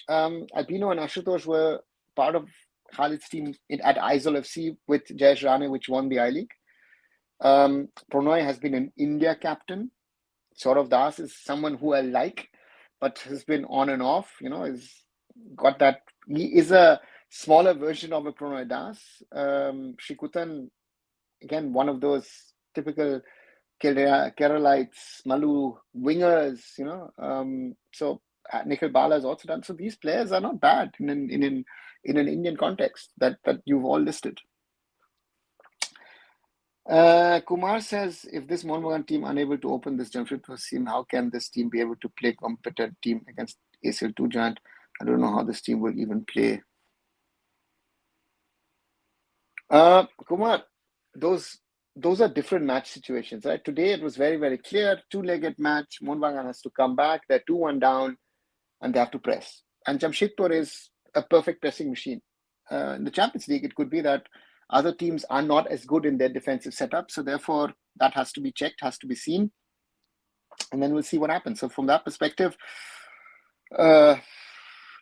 Albino and Ashutosh were part of Khalid's team at Aizawl FC with Jayesh Rane, which won the I-League. Pranoy has been an India captain. Saurav Das is someone who I like, but has been on and off, has got that. He is a smaller version of a Pranoy Das. Shikutan, again, one of those typical Keralites, Malu, wingers, so Nikhil Bala has also done. So these players are not bad in an Indian context that you've all listed. Kumar says, if this Mohun Bagan team unable to open this Jamshedpur team, how can this team be able to play competent team against ACL2 giant? I don't know how this team will even play. Kumar, those are different match situations, right? Today it was very, very clear, two-legged match. Mohun Bagan has to come back. They're 2-1 down, and they have to press. And Jamshedpur is a perfect pressing machine. In the Champions League, it could be that other teams are not as good in their defensive setup, so therefore that has to be checked, has to be seen, and then we'll see what happens. So from that perspective, but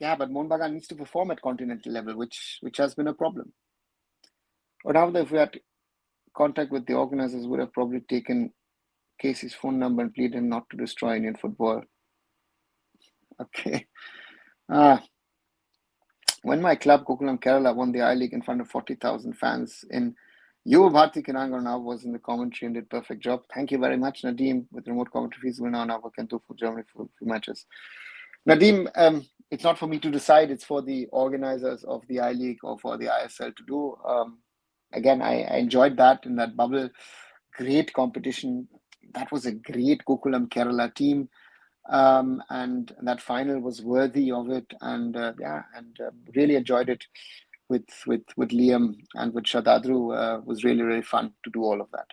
Mohun Bagan needs to perform at continental level, which has been a problem. Or now, if we had contact with the organizers, would have probably taken Casey's phone number and pleaded not to destroy Indian football. Okay. When my club, Gokulam Kerala, won the I-League in front of 40,000 fans in Yuva Bharti Kinangar now was in the commentary and did perfect job. Thank you very much, Nadeem. With remote commentary fees, we'll now work and do for Germany for a few matches. Nadeem, it's not for me to decide. It's for the organizers of the I-League or for the ISL to do. Again, I enjoyed that in that bubble. Great competition. That was a great Gokulam Kerala team. And that final was worthy of it, and really enjoyed it with Liam and with Shadadru. Was really, really fun to do all of that.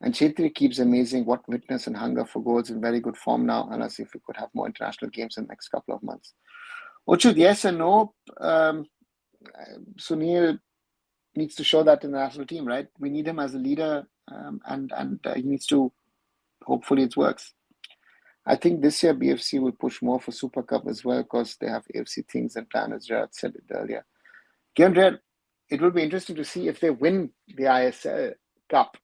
And Chetri keeps amazing. What witness and hunger for goals, in very good form now, and as if we could have more international games in the next couple of months. Ochud, yes and no. Sunil needs to show that in the national team, right? We need him as a leader, and he needs to. Hopefully, it works. I think this year BFC will push more for Super Cup as well because they have AFC things and plan, as Jared said it earlier. Given it will be interesting to see if they win the ISL Cup.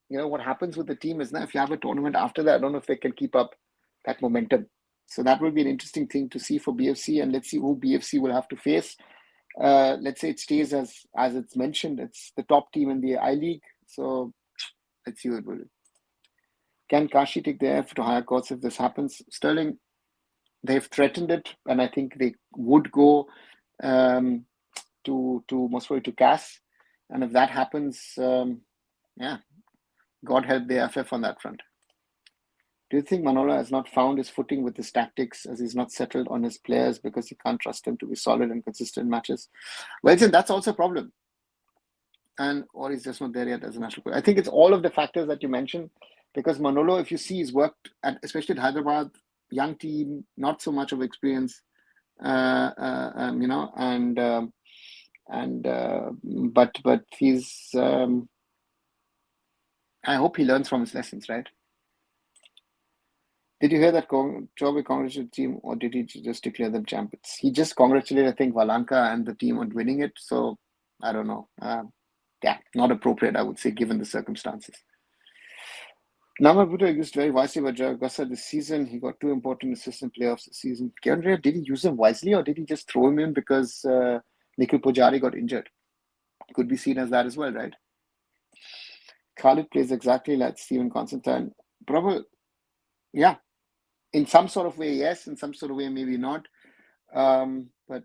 What happens with the team is now if you have a tournament after that, I don't know if they can keep up that momentum. So that will be an interesting thing to see for BFC, and let's see who BFC will have to face. Let's say it stays as it's mentioned. It's the top team in the I-League. So let's see what it will do. Can Kashi take the AIFF to higher courts if this happens? Sterling, they've threatened it, and I think they would go to most probably to CAS. And if that happens, God help the AIFF on that front. Do you think Manola has not found his footing with his tactics as he's not settled on his players because he can't trust them to be solid and consistent matches? Well, that's also a problem. Or he's just not there yet as a national player. I think it's all of the factors that you mentioned. Because Manolo, if you see, he's worked at, especially at Hyderabad, young team, not so much of experience, but he's. I hope he learns from his lessons, right? Did you hear that Chobe congratulated the team, or did he just declare them champions? He just congratulated, I think, Valanka and the team on winning it. So I don't know. Not appropriate, I would say, given the circumstances. Namar Buddha used very wisely by Jagasa this season. He got 2 important assistant playoffs this season. Kevin, did he use him wisely or did he just throw him in because Nikhil Pujari got injured? Could be seen as that as well, right? Khalid plays exactly like Stephen Constantine. Probably, yeah. In some sort of way, yes. In some sort of way, maybe not. But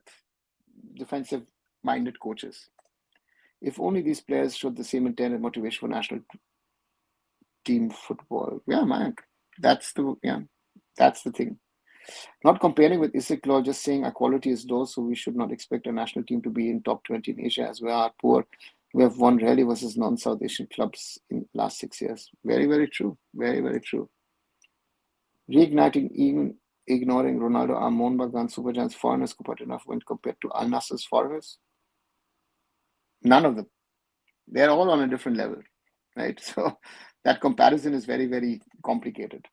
defensive-minded coaches. If only these players showed the same intent and motivation for national team football. Yeah, man. That's the thing. Not comparing with Istiklal, just saying our quality is low, so we should not expect a national team to be in top 20 in Asia as we are poor. We have won rarely versus non-South Asian clubs in the last 6 years. Very, very true. Very, very true. Reigniting, even ignoring Ronaldo, our Mohun Bagan Super Giants foreigners compared enough when compared to Al Nassr's foreigners? None of them. They're all on a different level, right? So that comparison is very, very complicated.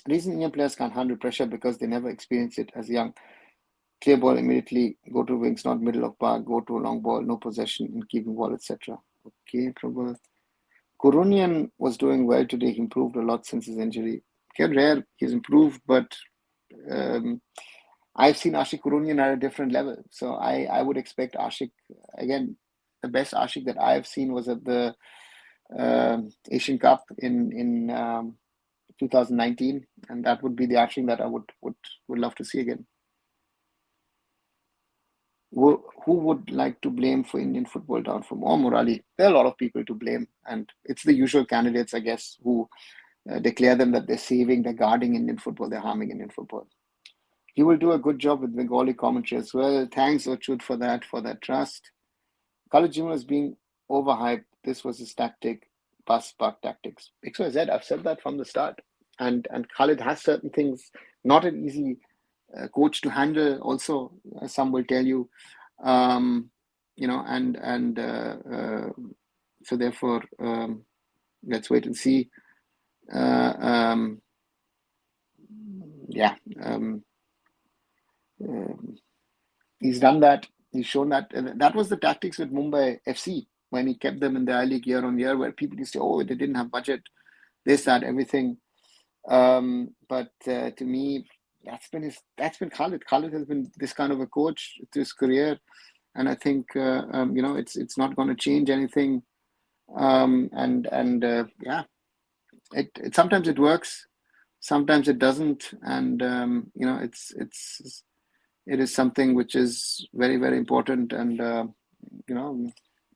Reason Indian players can't handle pressure because they never experience it as young. Clear ball immediately, go to wings, not middle of park, go to a long ball, no possession and keeping ball, etc. Okay, Prabhu. Kurunian was doing well today. He improved a lot since his injury. Rare, he's improved, but I've seen Ashik Kurunian at a different level. So I would expect Ashik, again, the best Ashik that I've seen was at the Asian Cup in 2019, and that would be the action that I would love to see again. Who would like to blame for Indian football downfall? Or Murali? There are a lot of people to blame, and it's the usual candidates, I guess, who declare them that they're guarding Indian football, they're harming Indian football. You will do a good job with Bengali commentary as well. Thanks, Ochud, for that trust. Khalid Jimmy was being overhyped. This was his tactic, bus park tactics. XYZ, I've said that from the start. And Khalid has certain things, not an easy coach to handle. Also, some will tell you, so therefore, let's wait and see. He's done that. He's shown that. That was the tactics with Mumbai FC when he kept them in the I-League year on year, where people used to say, "Oh, they didn't have budget, this, that, everything." But to me, that's been Khalid. Khalid has been this kind of a coach through his career, and I think it's not going to change anything. It sometimes it works, sometimes it doesn't, and it is something which is very, very important, and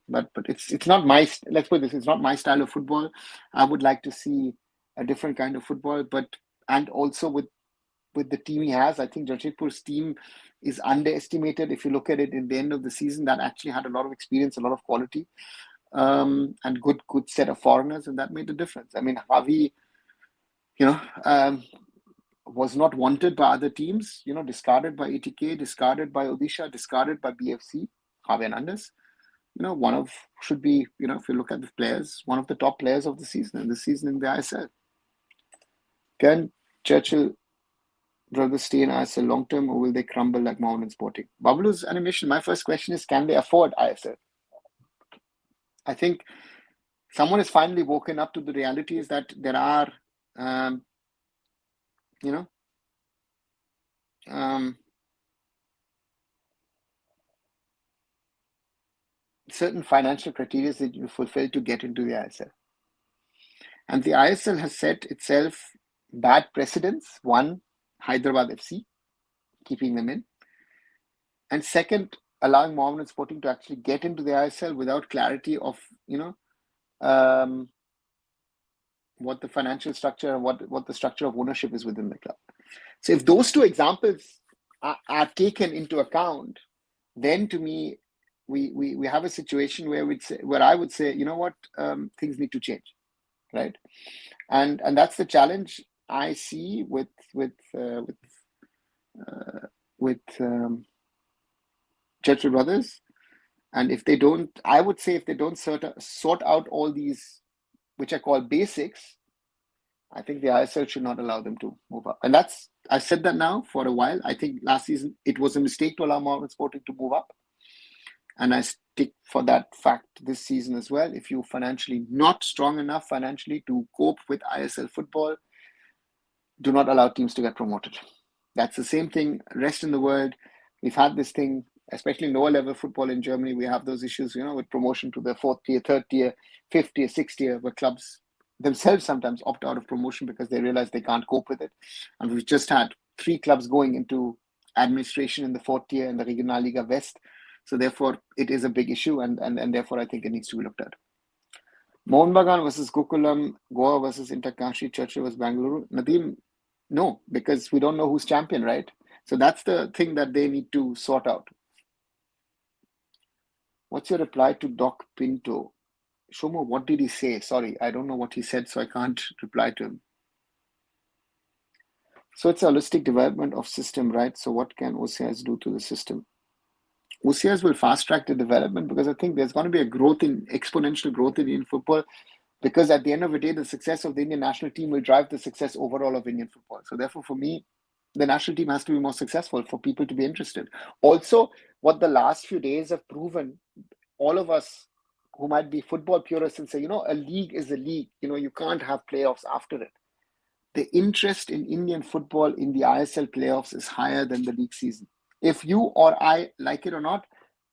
but it's not my, let's put this, it's not my style of football. I would like to see a different kind of football, and also with the team he has, I think Jamshedpur's team is underestimated. If you look at it in the end of the season, that actually had a lot of experience, a lot of quality, and good set of foreigners, and that made a difference. I mean, Javi, was not wanted by other teams, discarded by ATK, discarded by Odisha, discarded by BFC. Javi Hernandez, should be, if you look at the players, one of the top players of the season, and this season in the ISL. Can Churchill brothers stay in ISL long term, or will they crumble like Mohun and Sporting? Babalu's animation, my first question is, can they afford ISL? I think someone has finally woken up to the realities that there are, certain financial criteria that you fulfill to get into the ISL. And the ISL has set itself bad precedents. One, Hyderabad FC, keeping them in. And second, allowing Mohun and Sporting to actually get into the ISL without clarity of, what the financial structure and what the structure of ownership is within the club. So if those two examples are taken into account, then to me, we have a situation where I would say, things need to change, right? And that's the challenge I see with Churchill brothers. And if they don't, I would say, if they don't sort out all these, which I call basics, I think the ISL should not allow them to move up. And I've said that now for a while. I think last season it was a mistake to allow Mohun Sporting to move up. And I stick for that fact this season as well. If you're financially not strong enough financially to cope with ISL football, do not allow teams to get promoted. That's the same thing rest in the world. We've had this thing, especially lower level football in Germany. We have those issues, with promotion to the 4th tier, 3rd tier, 5th tier, 6th tier, where clubs themselves sometimes opt out of promotion because they realize they can't cope with it. And we've just had 3 clubs going into administration in the 4th tier in the Regionalliga West. So therefore, it is a big issue, and therefore I think it needs to be looked at. Mohun Bagan versus Gokulam, Goa versus Interkashi, Churchill versus Bengaluru. Nadeem, no, because we don't know who's champion, right? So that's the thing that they need to sort out. What's your reply to Doc Pinto? Shomo, what did he say? Sorry, I don't know what he said, so I can't reply to him. So it's a holistic development of system, right? So what can OCIs do to the system? OCIs will fast track the development, because I think there's going to be exponential growth in Indian football, because at the end of the day, the success of the Indian national team will drive the success overall of Indian football. So therefore, for me, the national team has to be more successful for people to be interested. Also, what the last few days have proven, all of us who might be football purists and say, a league is a league, you can't have playoffs after it. The interest in Indian football in the ISL playoffs is higher than the league season. If you or I like it or not,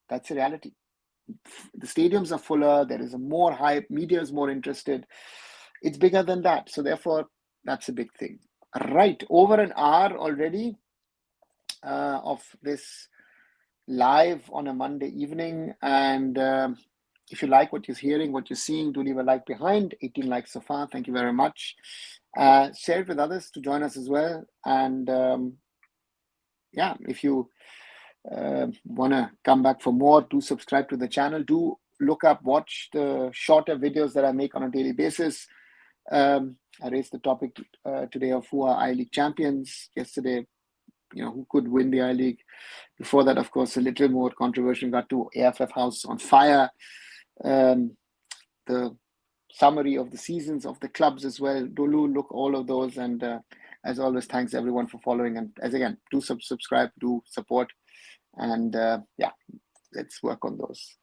that's a reality. The stadiums are fuller. There is a more hype. Media is more interested. It's bigger than that. So therefore, that's a big thing. Right, over an hour already of this live on a Monday evening. And if you like what you're hearing, what you're seeing, do leave a like behind. 18 likes so far. Thank you very much. Share it with others to join us as well. And yeah, if you want to come back for more, do subscribe to the channel. Do look up, watch the shorter videos that I make on a daily basis. I raised the topic today of who are I-League champions. Yesterday, who could win the I-League. Before that, of course, a little more controversial, got to AIFF House on fire. The summary of the seasons of the clubs as well. Do look all of those. And as always, thanks everyone for following. And as again, do subscribe, do support. And yeah, let's work on those.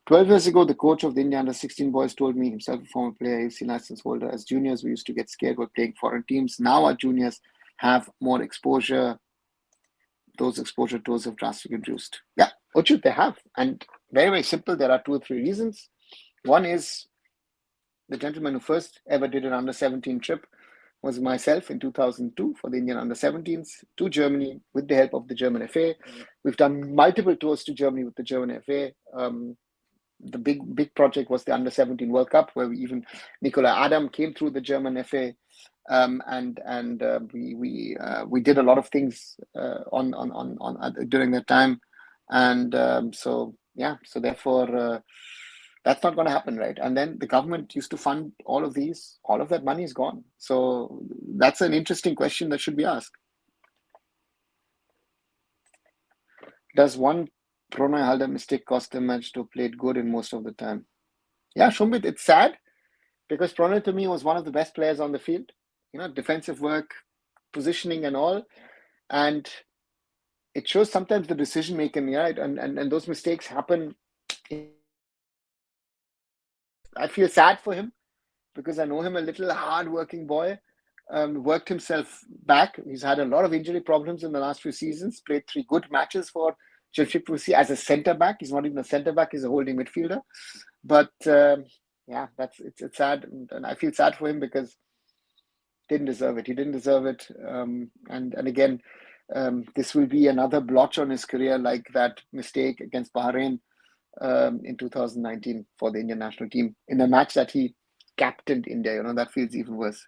12 years ago, the coach of the India under-16 boys told me, himself a former player, AFC license holder, as juniors, we used to get scared while playing foreign teams. Now our juniors have more exposure. Those exposure tours have drastically reduced. Yeah, Uchit, they have. And very, very simple. There are 2 or 3 reasons. One is the gentleman who first ever did an under-17 trip was myself in 2002 for the Indian under-17s to Germany with the help of the German FA. We've done multiple tours to Germany with the German FA. The big project was the under-17 World Cup, where Nicola Adam came through the German FA, and we did a lot of things during that time, and so therefore that's not going to happen, right? And then the government used to fund all of these. All of that money is gone. So that's an interesting question that should be asked. Does one Pranay Halder mistake cost the match to play it good in most of the time? Yeah, Shumbit, it's sad because Pranay to me was one of the best players on the field. Defensive work, positioning and all. And it shows sometimes the decision making, right? And those mistakes happen. I feel sad for him because I know him a little hard-working boy. Worked himself back. He's had a lot of injury problems in the last few seasons. Played 3 good matches for Jamshedpur as a centre back. He's not even a centre back; he's a holding midfielder. But yeah, it's sad, and I feel sad for him because he didn't deserve it. He didn't deserve it. And again, this will be another blotch on his career, like that mistake against Bahrain in 2019 for the Indian national team in a match that he captained India. That feels even worse.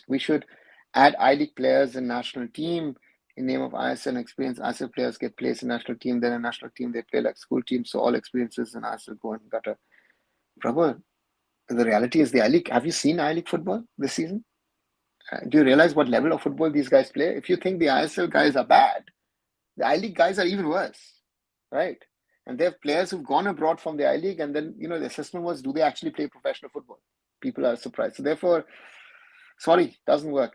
We should add I-League players in national team in name of ISL and experience. ISL players get placed in national team, then a national team, they play like school teams. So all experiences in ISL go in gutter. Prabhu, the reality is the I-League. Have you seen I-League football this season? Do you realize what level of football these guys play? If you think the ISL guys are bad, the I-League guys are even worse, right? And they have players who've gone abroad from the I-League, and then, the assessment was, do they actually play professional football? People are surprised. So therefore, sorry, doesn't work.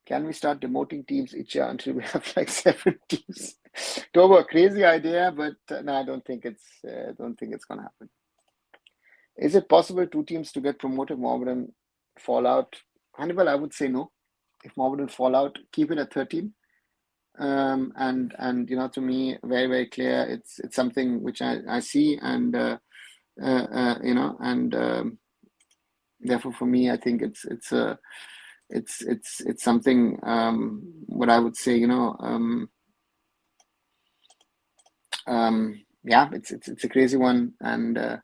Can we start demoting teams each year until we have like 7 teams? Toba, crazy idea, but no, I don't think it's going to happen. Is it possible 2 teams to get promoted, Mohammedan fall out? Hannibal, I would say no. If Mohammedan fall out, keep it at 13. And to me, very, very clear. It's something which I see, and therefore for me, I think it's something what I would say, yeah, it's a crazy one, and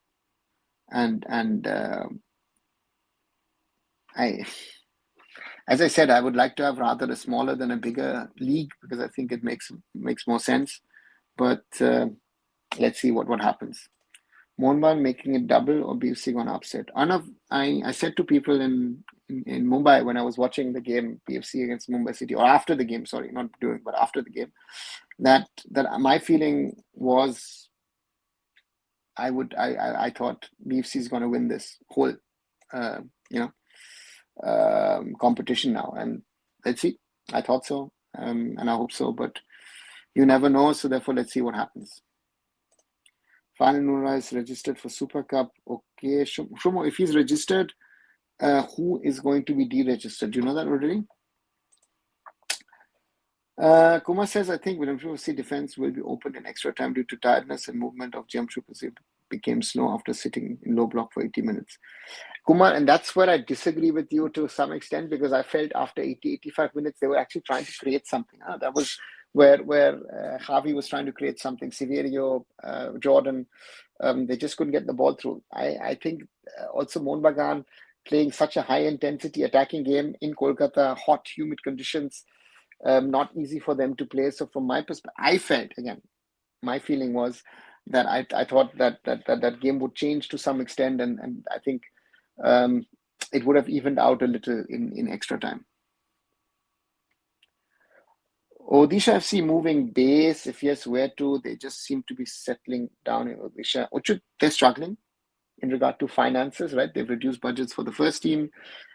as I said, I would like to have rather a smaller than a bigger league because I think it makes more sense. But let's see what happens. Mohun making it double or BFC going to upset. Arnav, I said to people in Mumbai when I was watching the game, BFC against Mumbai City, or after the game, sorry, not during, but after the game, that my feeling was I thought BFC is going to win this whole competition now, and let's see. I thought so, and I hope so, but you never know. So therefore, let's see what happens. Final Nura is registered for Super Cup. Okay, Shumo, if he's registered, who is going to be deregistered? Do you know that already? Kumar says, I think Williamson FC defense will be open in extra time due to tiredness and movement of Jamshedpur became slow after sitting in low block for 80 minutes. Kumar, and that's where I disagree with you to some extent, because I felt after 80, 85 minutes, they were actually trying to create something. That was where Javi was trying to create something. Severio, Jordan, they just couldn't get the ball through. I think also Mohun Bagan playing such a high intensity attacking game in Kolkata, hot, humid conditions, not easy for them to play. So from my perspective, I felt, again, my feeling was that I thought that game would change to some extent, and I think it would have evened out a little in extra time. Odisha FC moving base, if yes, where to? They just seem to be settling down in Odisha. They're struggling in regard to finances, right? They've reduced budgets for the first team,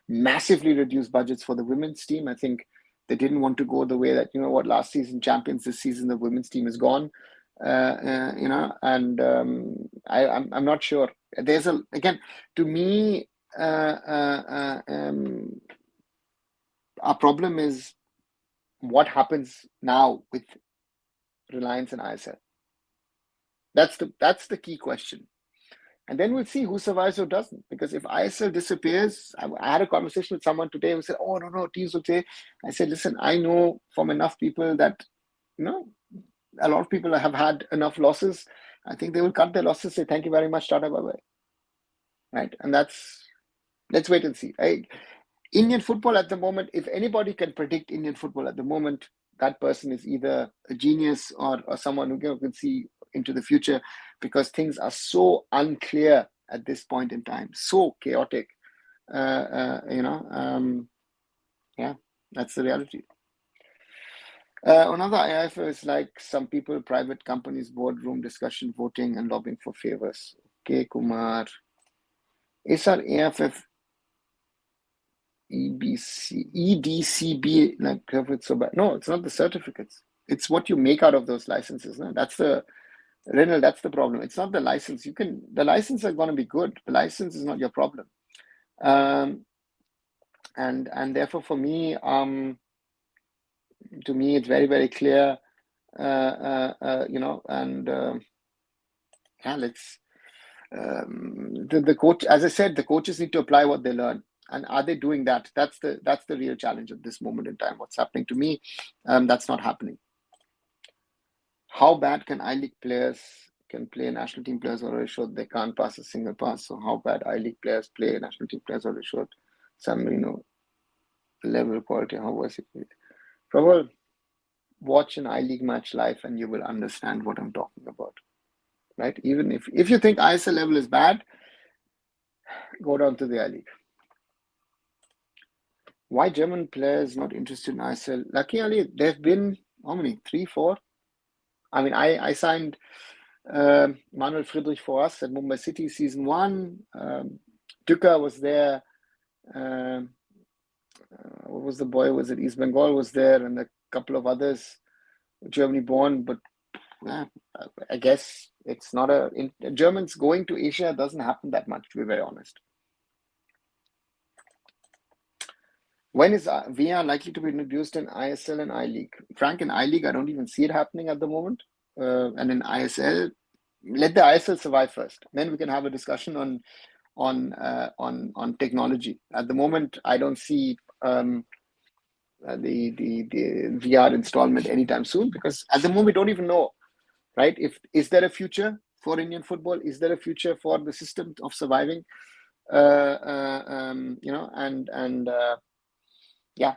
massively reduced budgets for the women's team. I think they didn't want to go the way that, last season champions, this season the women's team is gone. And I'm not sure. There's again, to me, our problem is what happens now with Reliance and ISL. That's the key question. And then we'll see who survives or doesn't. Because if ISL disappears, I had a conversation with someone today who said, "Oh, no, teams will say." I said, "Listen, I know from enough people that, a lot of people have had enough losses. I think they will cut their losses, say, thank you very much, Tata, bye-bye." Right? And let's wait and see. Indian football at the moment, if anybody can predict Indian football at the moment, that person is either a genius or someone who can see into the future, because things are so unclear at this point in time, so chaotic. Yeah, that's the reality. Another AIFF is like some people, private companies, boardroom discussion, voting and lobbying for favors. Okay, Kumar. Is our AIFF EDCB like so bad? No, it's not the certificates. It's what you make out of those licenses. No? That's the Renal, that's the problem. It's not the license. The license are going to be good. The license is not your problem. And therefore for me, to me, it's very, very clear, yeah, let's, the coach, as I said, the coaches need to apply what they learn. And are they doing that? That's the real challenge at this moment in time. What's happening to me, that's not happening. How bad can I-League players can play? National team players already showed they can't pass a single pass. So how bad I-League players play? National team players already showed some, level quality. How was it? Probably watch an I-League match live and you will understand what I'm talking about. Right? Even if you think ISL level is bad, go down to the I-League. Why German players not interested in ISL? Luckily, there have been, how many? 3, 4? I mean, I signed Manuel Friedrich for us at Mumbai City season 1. Dücker was there. What was the boy? Was it East Bengal was there, and a couple of others, Germany born. But I guess it's not Germans going to Asia doesn't happen that much, to be very honest. When is VR likely to be introduced in ISL and I-League? Frank, in I-League, I don't even see it happening at the moment. And in ISL, let the ISL survive first. Then we can have a discussion on technology. At the moment, I don't see the VR installment anytime soon, because at the moment we don't even know, right? Is there a future for Indian football? Is there a future for the system of surviving? Yeah.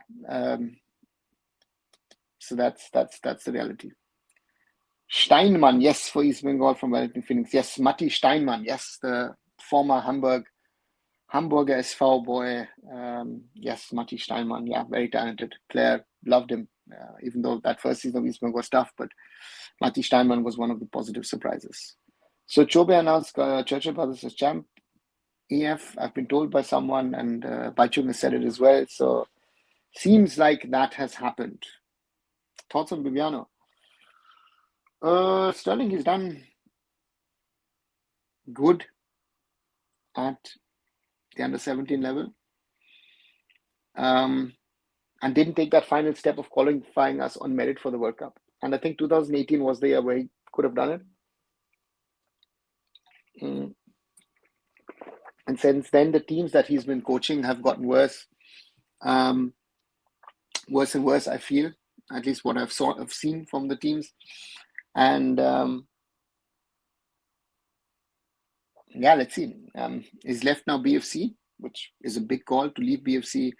So that's the reality. Steinmann, yes, for East Bengal from Wellington Phoenix. Yes, Matti Steinmann, yes, the former Hamburger SV boy. Yes, Matti Steinmann, yeah, very talented player. Loved him, even though that first season of East Bengal was tough, but Matti Steinmann was one of the positive surprises. So Chobe announced Churchill Brothers as champ. AIFF, I've been told by someone, and Baichung has said it as well. So seems like that has happened. Thoughts on Bibiano? Sterling, he's done good at the under 17 level. and didn't take that final step of qualifying us on merit for the World Cup. And I think 2018 was the year where he could have done it. And since then, the teams that he's been coaching have gotten worse, worse and worse, I feel, at least what I've seen from the teams. And yeah, let's see. He's left now BFC, which is a big call to leave BFC,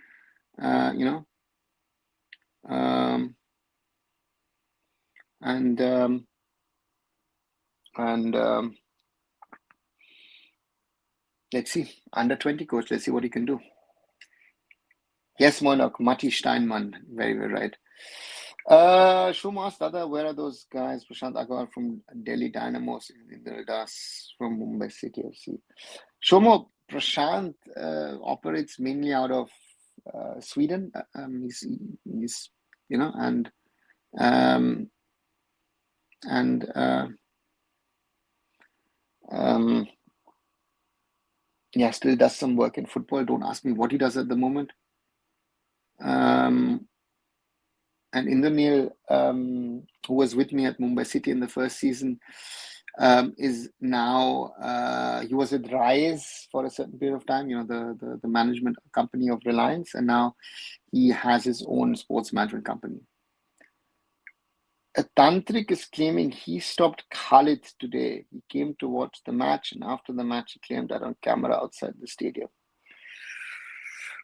let's see, under 20 coach, let's see what he can do. Yes, Monok, Mati Steinmann, very, very right. Shumas, Dada, where are those guys? Prashant Agarwal from Delhi Dynamos, Indra Das from Mumbai City FC. Shomo, Prashant operates mainly out of Sweden. He's yeah, still does some work in football. Don't ask me what he does at the moment. And Indraneil, who was with me at Mumbai City in the first season, is now, he was with Rise for a certain period of time, the management company of Reliance, and now he has his own sports management company. A Tantrik is claiming he stopped Khalid today. He came to watch the match, and after the match, he claimed that on camera outside the stadium.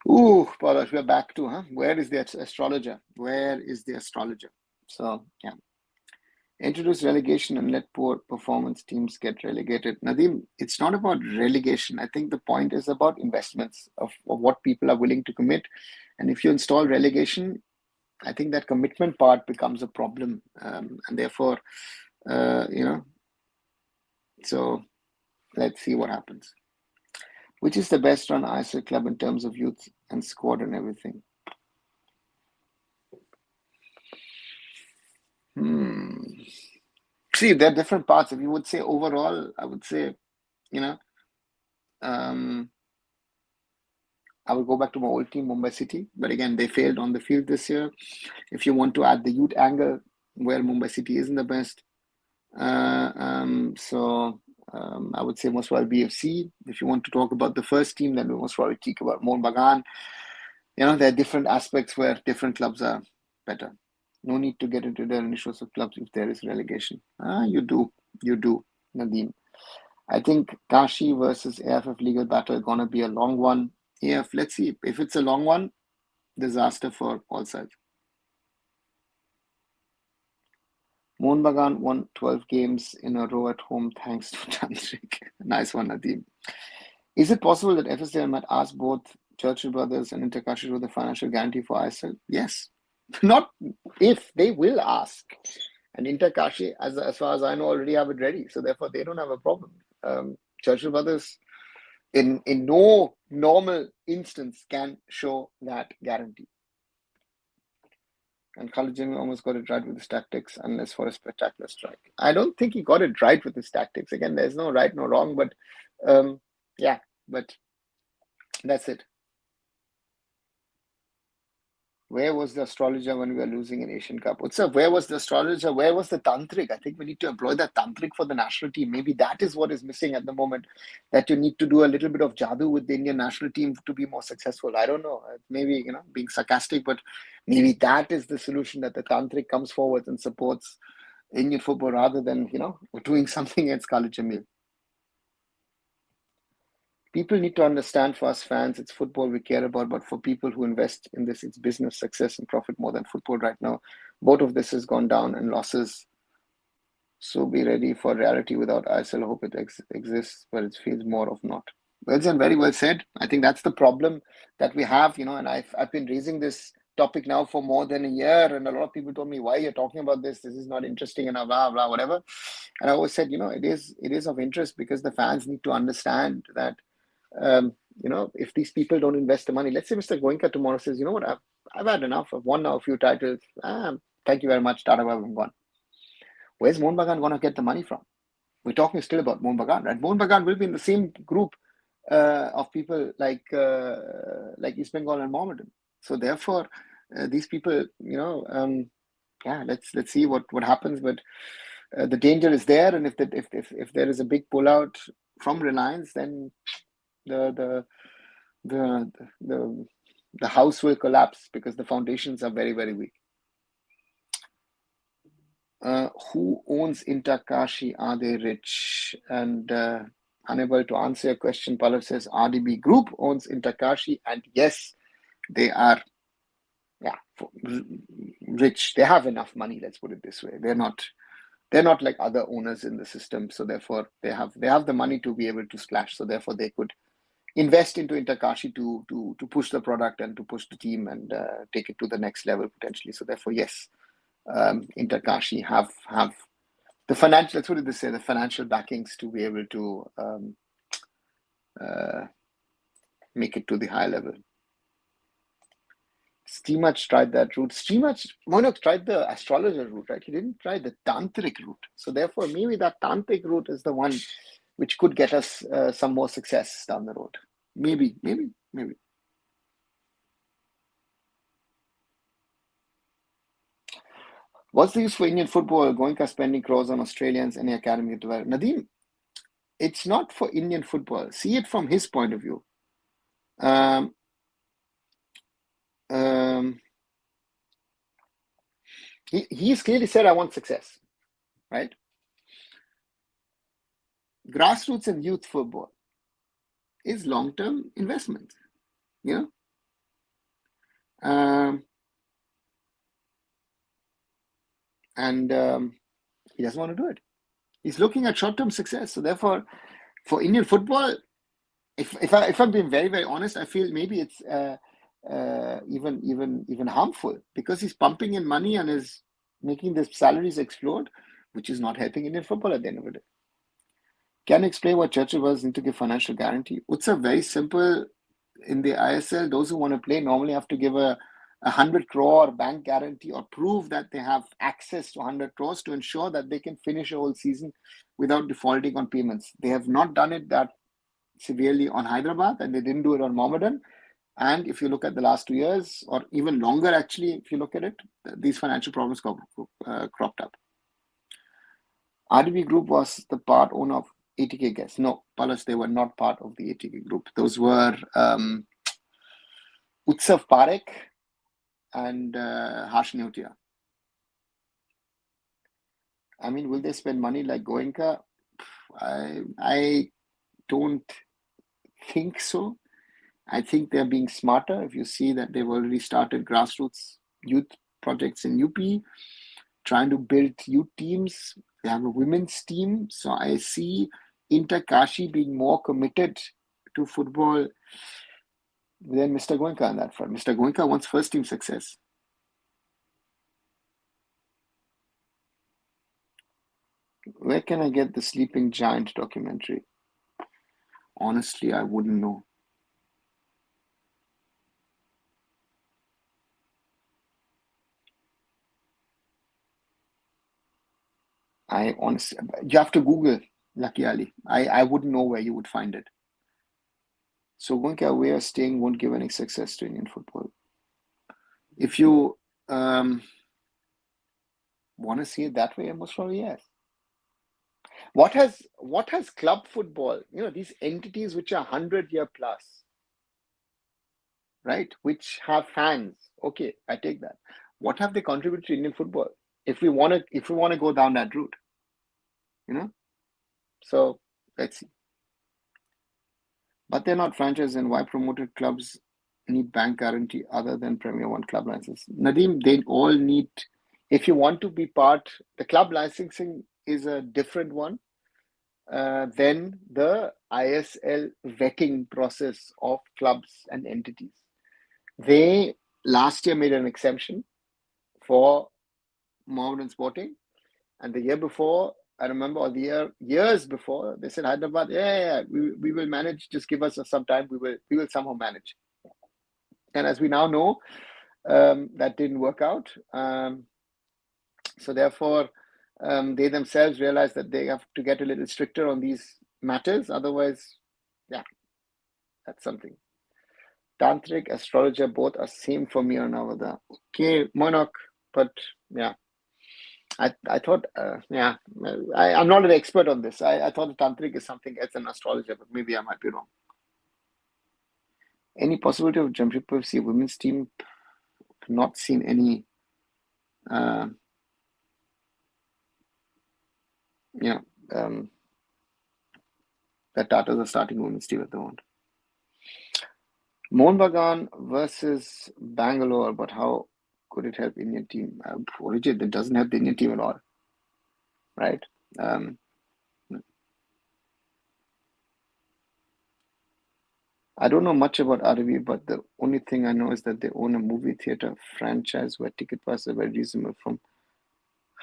Ooh, Paulash, we're back to, where is the astrologer? Where is the astrologer? So, yeah. Introduce relegation and let poor performance teams get relegated. Nadeem, it's not about relegation. I think the point is about investments of what people are willing to commit. And if you install relegation, I think that commitment part becomes a problem. And therefore, so let's see what happens. Which is the best run ISL club in terms of youth and squad and everything? See, there are different parts. If you would say overall, I would say, I will go back to my old team, Mumbai City. But again, they failed on the field this year. If you want to add the youth angle, where Mumbai City isn't the best. I would say most probably BFC. If you want to talk about the first team, then we most probably speak about Mohun Bagan. There are different aspects where different clubs are better. No need to get into the initials of clubs if there is relegation. You do, Nadeem. I think Kashi versus AIFF legal battle is going to be a long one. AIFF, let's see. If it's a long one, disaster for all sides. Mohun Bagan won 12 games in a row at home thanks to Tantrik. Nice one, Nadeem. Is it possible that FSL might ask both Churchill Brothers and Interkashi for the financial guarantee for ISL? Yes. Not if, they will ask. And Interkashi, as far as I know, already have it ready. So therefore, they don't have a problem. Churchill Brothers, in no normal instance, can show that guarantee. And Khalid Jimmy almost got it right with his tactics, unless for a spectacular strike. I don't think he got it right with his tactics. Again, there's no right, no wrong, but yeah, but that's it. Where was the astrologer when we were losing in Asian Cup? What's up? Where was the astrologer? Where was the Tantrik? I think we need to employ that Tantrik for the national team. Maybe that is what is missing at the moment, that you need to do a little bit of jadoo with the Indian national team to be more successful. I don't know. Maybe, being sarcastic, but maybe that is the solution, that the Tantrik comes forward and supports Indian football rather than, doing something against Khalid Jamil. People need to understand, for us fans, it's football we care about, but for people who invest in this, it's business, success, and profit more than football right now. Both of this has gone down and losses. So be ready for reality without ISL. Hope it exists, but it feels more of not. Well done, very well said. I think that's the problem that we have, and I've been raising this topic now for more than a year, and a lot of people told me, why you're talking about this? This is not interesting enough, blah, blah, whatever. And I always said, it is of interest because the fans need to understand that if these people don't invest the money, let's say Mr. Goenka tomorrow says, you know what, I've had enough. I've won now a few titles. Thank you very much. Tata, I'm gone. Where's Mohun Bagan going to get the money from? We're talking still about Mohun Bagan, right? Mohun Bagan will be in the same group of people like East Bengal and Mohammedan. So therefore, these people, let's see what happens. But the danger is there, and if there is a big pullout from Reliance, then the the the the house will collapse because the foundations are very, very weak. Who owns Intakashi? Are they rich? And unable to answer your question, Pallav says RDB Group owns Intakashi, and yes, they are rich. They have enough money. Let's put it this way. They're not like other owners in the system. So therefore, they have the money to be able to splash. So therefore, they could invest into Intakashi to push the product and to push the team and take it to the next level potentially. So therefore, yes, Intakashi have the financial. Let's put it this way: the financial backings to be able to make it to the high level. Steamach tried that route. Monok tried the astrologer route, right? He didn't try the tantric route. So therefore, maybe that tantric route is the one which could get us some more success down the road. Maybe. What's the use for Indian football? Goenka spending crores on Australians and the academy development. Nadeem, it's not for Indian football. See it from his point of view. He's clearly said, I want success, right? Grassroots and youth football is long-term investment, and he doesn't want to do it. He's looking at short-term success. So therefore, for Indian football, if I'm being very, very honest, I feel maybe it's even harmful because he's pumping in money and is making the salaries explode, which is not helping Indian football at the end of the day. Can you explain what Churchill was need to give financial guarantee? It's a very simple. In the ISL, those who want to play normally have to give a 100 crore bank guarantee or prove that they have access to 100 crores to ensure that they can finish a whole season without defaulting on payments. They have not done it that severely on Hyderabad, and they didn't do it on Mohammedan. And if you look at the last 2 years, or even longer, actually, if you look at it, these financial problems cropped up. RDB Group was the part owner of ATK Guests. No, Palas, they were not part of the ATK Group. Those were Utsav Parekh and Harsh Neutia. I mean, will they spend money like Goenka? I don't think so. I think they're being smarter. If you see that they've already started grassroots youth projects in UP, trying to build youth teams. They have a women's team. So I see Intakashi being more committed to football than Mr. Goenka on that front. Mr. Goenka wants first team success. Where can I get the Sleeping Giant documentary? Honestly, I wouldn't know. You have to Google Lucky Ali. I wouldn't know where you would find it. So Goenka, way of staying won't give any success to Indian football. If you want to see it that way, most probably yes. What has club football? These entities which are 100-year plus, right? Which have fans. Okay, I take that. What have they contributed to Indian football? If we want to go down that route, So let's see. But they're not franchise, and why promoted clubs need bank guarantee other than Premier One club license? Nadeem, they all need. If you want to be part, the club licensing is a different one than the ISL vetting process of clubs and entities. They last year made an exemption for Mohammedan Sporting, and the year before, I remember, or the years before, they said Hyderabad, we will manage. Just give us some time. We will somehow manage. And as we now know, that didn't work out. So therefore, they themselves realized that they have to get a little stricter on these matters. Otherwise, that's something. Tantric, astrologer, both are same for me or Navada. Okay, Monarch, but yeah. I thought, I'm not an expert on this. I thought the Tantric is something as an astrologer, but maybe I might be wrong. Any possibility of Jamshedpur FC women's team? Not seen any, uh, the Tatas are starting women's team at the moment. Mohun Bagan versus Bangalore, but how could it help Indian team? Origin, it doesn't help the Indian team at all, right? I don't know much about RV, but the only thing I know is that they own a movie theater franchise where ticket prices are very reasonable, from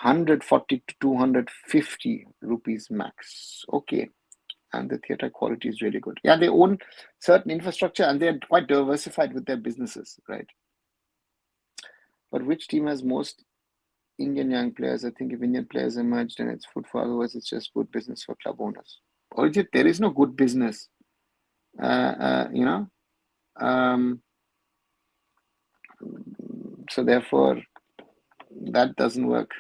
140 to 250 rupees max. Okay. And the theater quality is really good. Yeah, they own certain infrastructure and they're quite diversified with their businesses, right? But which team has most Indian young players? I think if Indian players emerged, then it's football. Otherwise, it's just good business for club owners. Or is it, there is no good business, so therefore, that doesn't work.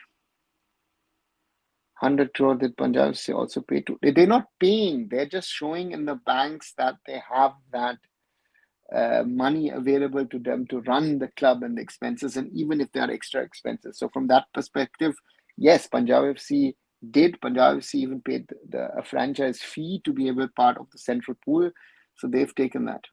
100 crore did Punjab say also pay to? They're not paying. They're just showing in the banks that they have that money available to them to run the club and the expenses, and even if there are extra expenses. So from that perspective, yes, Punjab FC did. Punjab FC even paid a franchise fee to be able part of the central pool. So they've taken that.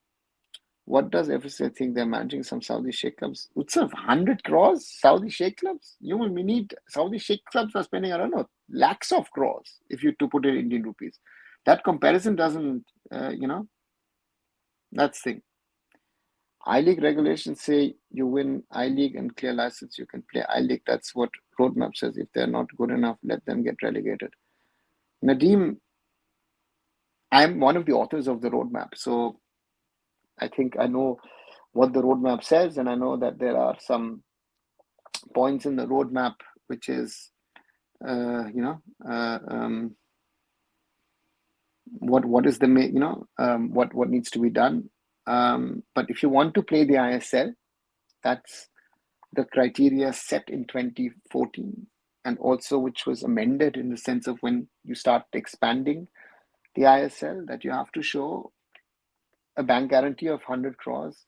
What does FSA think they're managing some Saudi Sheikh clubs? Utsav, 100 crores Saudi Sheikh clubs? We need Saudi Sheikh clubs are spending, I don't know, lakhs of crores if you to put it in Indian rupees. That comparison doesn't, that's the thing. I-League regulations say you win I-League and clear license, you can play I-League. That's what roadmap says. If they're not good enough, let them get relegated. Nadeem, I'm one of the authors of the roadmap. So I think I know what the roadmap says, and I know that there are some points in the roadmap which is, what is the what needs to be done. But if you want to play the ISL, that's the criteria set in 2014, and also which was amended in the sense of when you start expanding the ISL, that you have to show a bank guarantee of 100 crores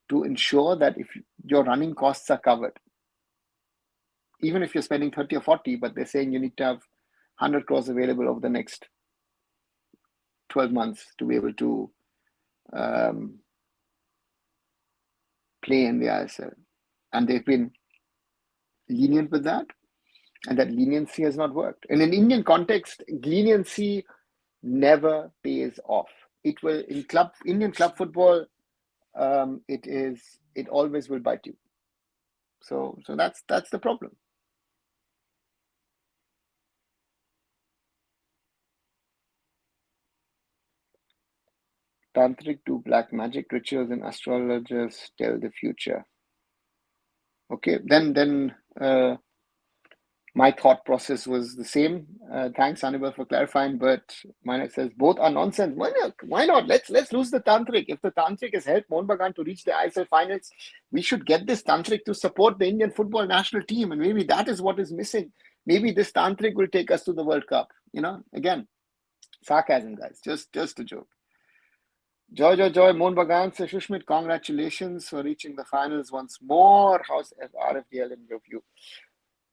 to ensure that if your running costs are covered, even if you're spending 30 or 40, but they're saying you need to have 100 crores available over the next 12 months to be able to play in the ISL. And they've been lenient with that, and that leniency has not worked. In an Indian context, leniency never pays off. It will in Indian club football. It always will bite you. So that's the problem. Tantric do black magic rituals and astrologers tell the future. Okay, then my thought process was the same. Thanks, Anibal, for clarifying. But mine says both are nonsense. Why not? Let's lose the Tantric. If the Tantric has helped Mohun Bagan to reach the ISL finals, we should get this Tantric to support the Indian football national team. And maybe that is what is missing. Maybe this Tantric will take us to the World Cup. Again, sarcasm, guys. Just a joke. Joy, Mohun Bagan says, Shushmit, congratulations for reaching the finals once more. How's RFDL in your view?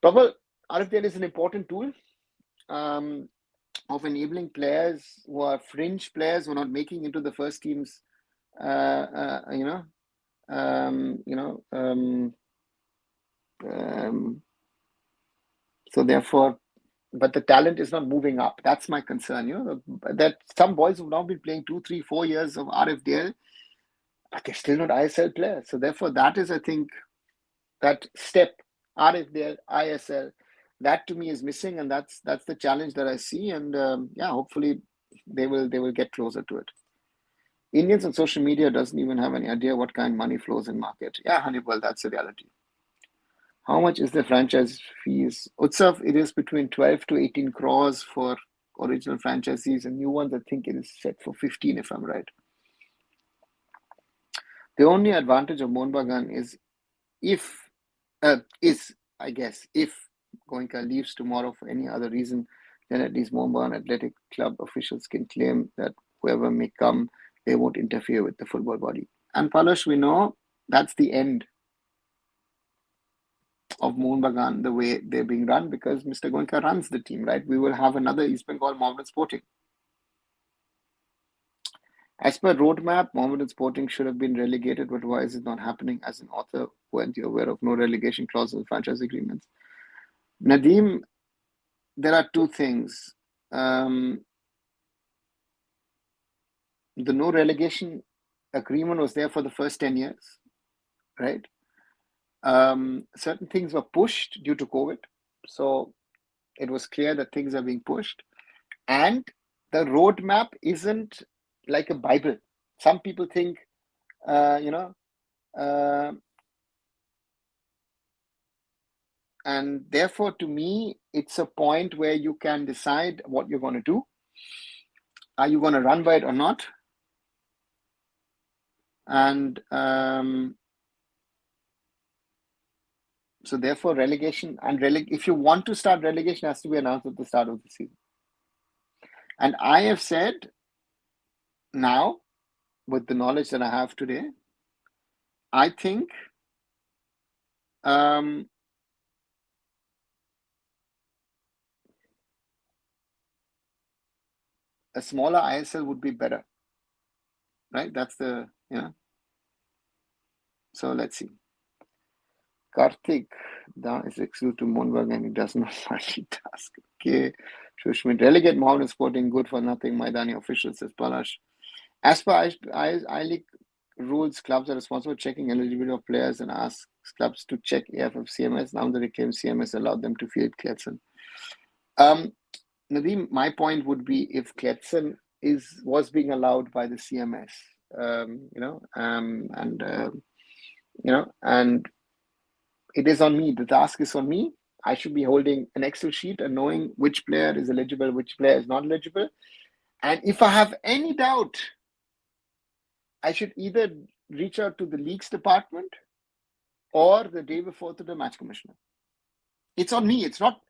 Prabal, RFDL is an important tool of enabling players who are fringe players who are not making into the first teams, so therefore, but the talent is not moving up. That's my concern. That some boys who've now been playing 2, 3, 4 years of RFDL, but they're still not ISL players. So therefore, that is, I think, that step, RFDL, ISL, that to me is missing, and that's the challenge that I see. And hopefully they will get closer to it. Indians on social media doesn't even have any idea what kind of money flows in market. Yeah, Hannibal, that's the reality. How much is the franchise fees? Utsav, it is between 12 to 18 crores for original franchisees, and new ones, I think it is set for 15, if I'm right. The only advantage of Mohun Bagan is if, I guess, if Goenka leaves tomorrow for any other reason, then at least Mohun Bagan Athletic Club officials can claim that whoever may come, they won't interfere with the football body. And Palash, we know that's the end of Mohun Bagan, the way they're being run, because Mr. Goenka runs the team, right? We will have another East Bengal Mohammedan Sporting. As per roadmap, Mohammedan Sporting should have been relegated, but why is it not happening? As an author, weren't you aware of no relegation clause in franchise agreements? Nadeem, there are two things. The no relegation agreement was there for the first 10 years, right? Certain things were pushed due to COVID. So it was clear that things are being pushed. And the roadmap isn't like a Bible. Some people think, and therefore, to me, it's a point where you can decide what you're going to do. Are you going to run by it or not? And so therefore, relegation and if you want to start, relegation has to be announced at the start of the season. And I have said now, with the knowledge that I have today, I think a smaller ISL would be better, right? That's the, So let's see. Karthik is exclusive to Mohun and he does not multitask. Okay. Shushmit, relegate Mohammedan Sporting, good for nothing. Maidani official, says Palash. As per I-League rules, clubs are responsible for checking eligibility of players and ask clubs to check AIFF CMS. Now the reclaimed CMS allowed them to field Kletsen. Nadeem, my point would be if Kletsen was being allowed by the CMS, and it is on me. The task is on me. I should be holding an Excel sheet and knowing which player is eligible, which player is not eligible. And if I have any doubt, I should either reach out to the leagues department or the day before to the match commissioner. It's on me. It's not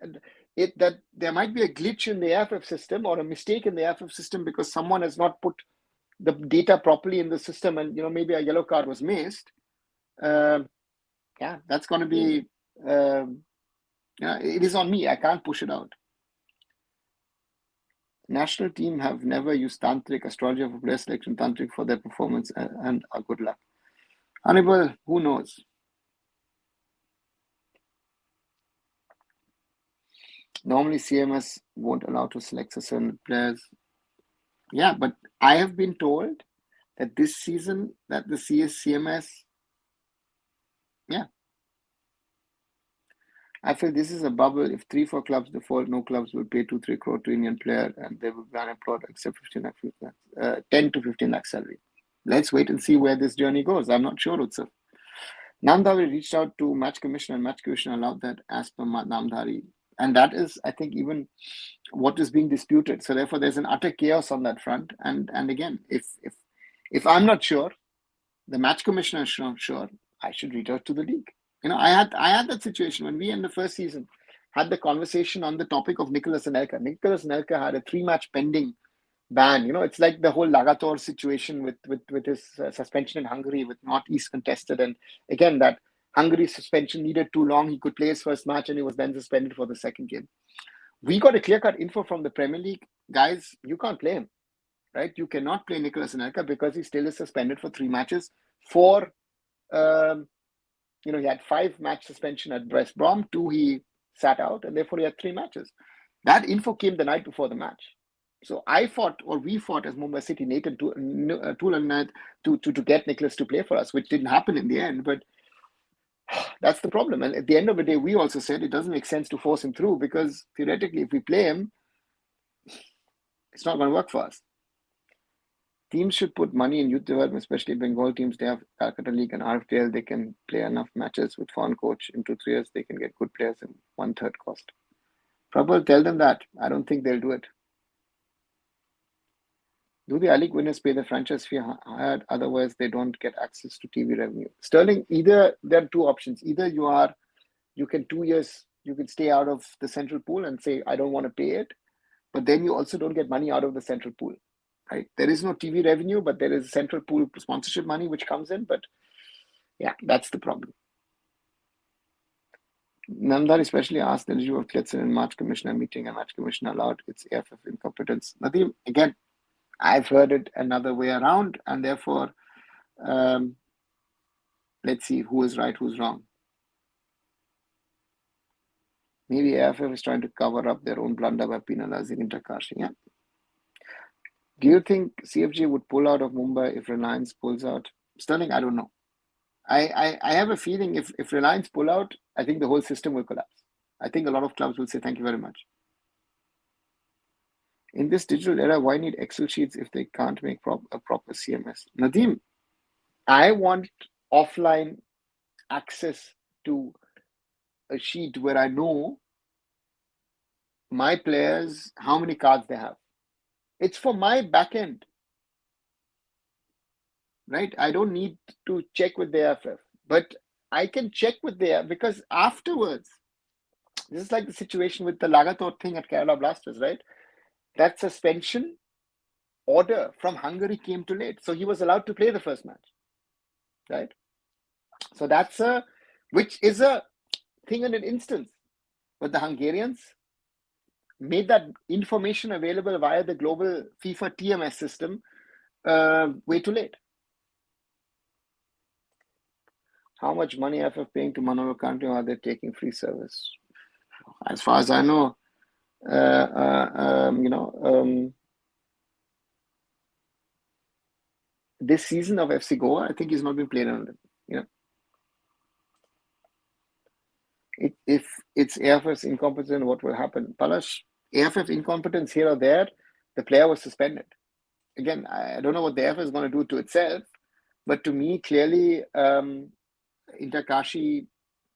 that there might be a glitch in the AIFF system or a mistake in the AIFF system because someone has not put the data properly in the system and maybe a yellow card was missed. That's going to be it is on me. I can't push it out. National team have never used tantric astrology for player selection, tantric for their performance and good luck. Hannibal, who knows? Normally CMS won't allow to select certain players. Yeah, but I have been told that this season that the CMS, I feel this is a bubble. If 3-4 clubs default, no clubs will pay 2-3 crore to Indian player and they will be unemployed except 10 to 15 lakh salary. Let's wait and see where this journey goes. I'm not sure, Utsav. Namdhari reached out to match commissioner and match commissioner allowed that as per Namdhari. And that is, I think, even what is being disputed. So therefore, there's an utter chaos on that front. And again, if I'm not sure, the match commissioner is not sure, I should reach out to the league. I had that situation when we in the first season had the conversation on the topic of Nicholas Anelka. Nicholas Anelka had a 3-match pending ban. It's like the whole Lagator situation with his suspension in Hungary with Northeast contested. And again, that Hungary suspension needed too long. He could play his first match and he was then suspended for the second game. We got a clear-cut info from the Premier League. Guys, you can't play him, right? You cannot play Nicholas Anelka because he still is suspended for 3 matches for... he had 5-match suspension at West Brom, 2 he sat out, and therefore he had 3 matches. That info came the night before the match. So we fought as Mumbai City, Nathan Tool and Nat, to get Nicholas to play for us, which didn't happen in the end. But that's the problem. And at the end of the day, we also said it doesn't make sense to force him through because theoretically, if we play him, it's not going to work for us. Teams should put money in youth development, especially Bengal teams. They have Calcutta League and RFDL. They can play enough matches with foreign coach in 2-3 years. They can get good players in 1/3 cost. Prabal, tell them that. I don't think they'll do it. Do the I-League winners pay the franchise fee hired? Otherwise, they don't get access to TV revenue. Sterling, either there are two options. Either you can 2 years, you can stay out of the central pool and say, I don't want to pay it. But then you also don't get money out of the central pool, right? There is no TV revenue, but there is central pool sponsorship money which comes in. But yeah, that's the problem. Namdar especially asked the issue of Kletsen in March Commissioner meeting, and March Commissioner allowed its AIFF incompetence. Nadeem, again, I've heard it another way around, and therefore, let's see who is right, who's wrong. Maybe AIFF is trying to cover up their own blunder by penalizing Interkashi. Yeah. Do you think CFG would pull out of Mumbai if Reliance pulls out? Sterling, I don't know. I have a feeling if Reliance pull out, I think the whole system will collapse. I think a lot of clubs will say thank you very much. In this digital era, why need Excel sheets if they can't make a proper CMS? Nadeem, I want offline access to a sheet where I know my players, how many cards they have. It's for my back end, right? I don't need to check with the AIFF, but I can check with the because afterwards, this is like the situation with the Lagatot thing at Kerala Blasters, right? That suspension order from Hungary came too late. So he was allowed to play the first match, right? So that's which is a thing in an instance. But the Hungarians made that information available via the global FIFA TMS system way too late. How much money AIFF paying to Manolo Kante, or are they taking free service? As far as I know, this season of FC Goa, I think he's not been played on it. If it's AIFF's incompetence, what will happen? Palash, AIFF incompetence here or there, the player was suspended. Again, I don't know what the AIFF is going to do to itself, but to me, clearly, Interkashi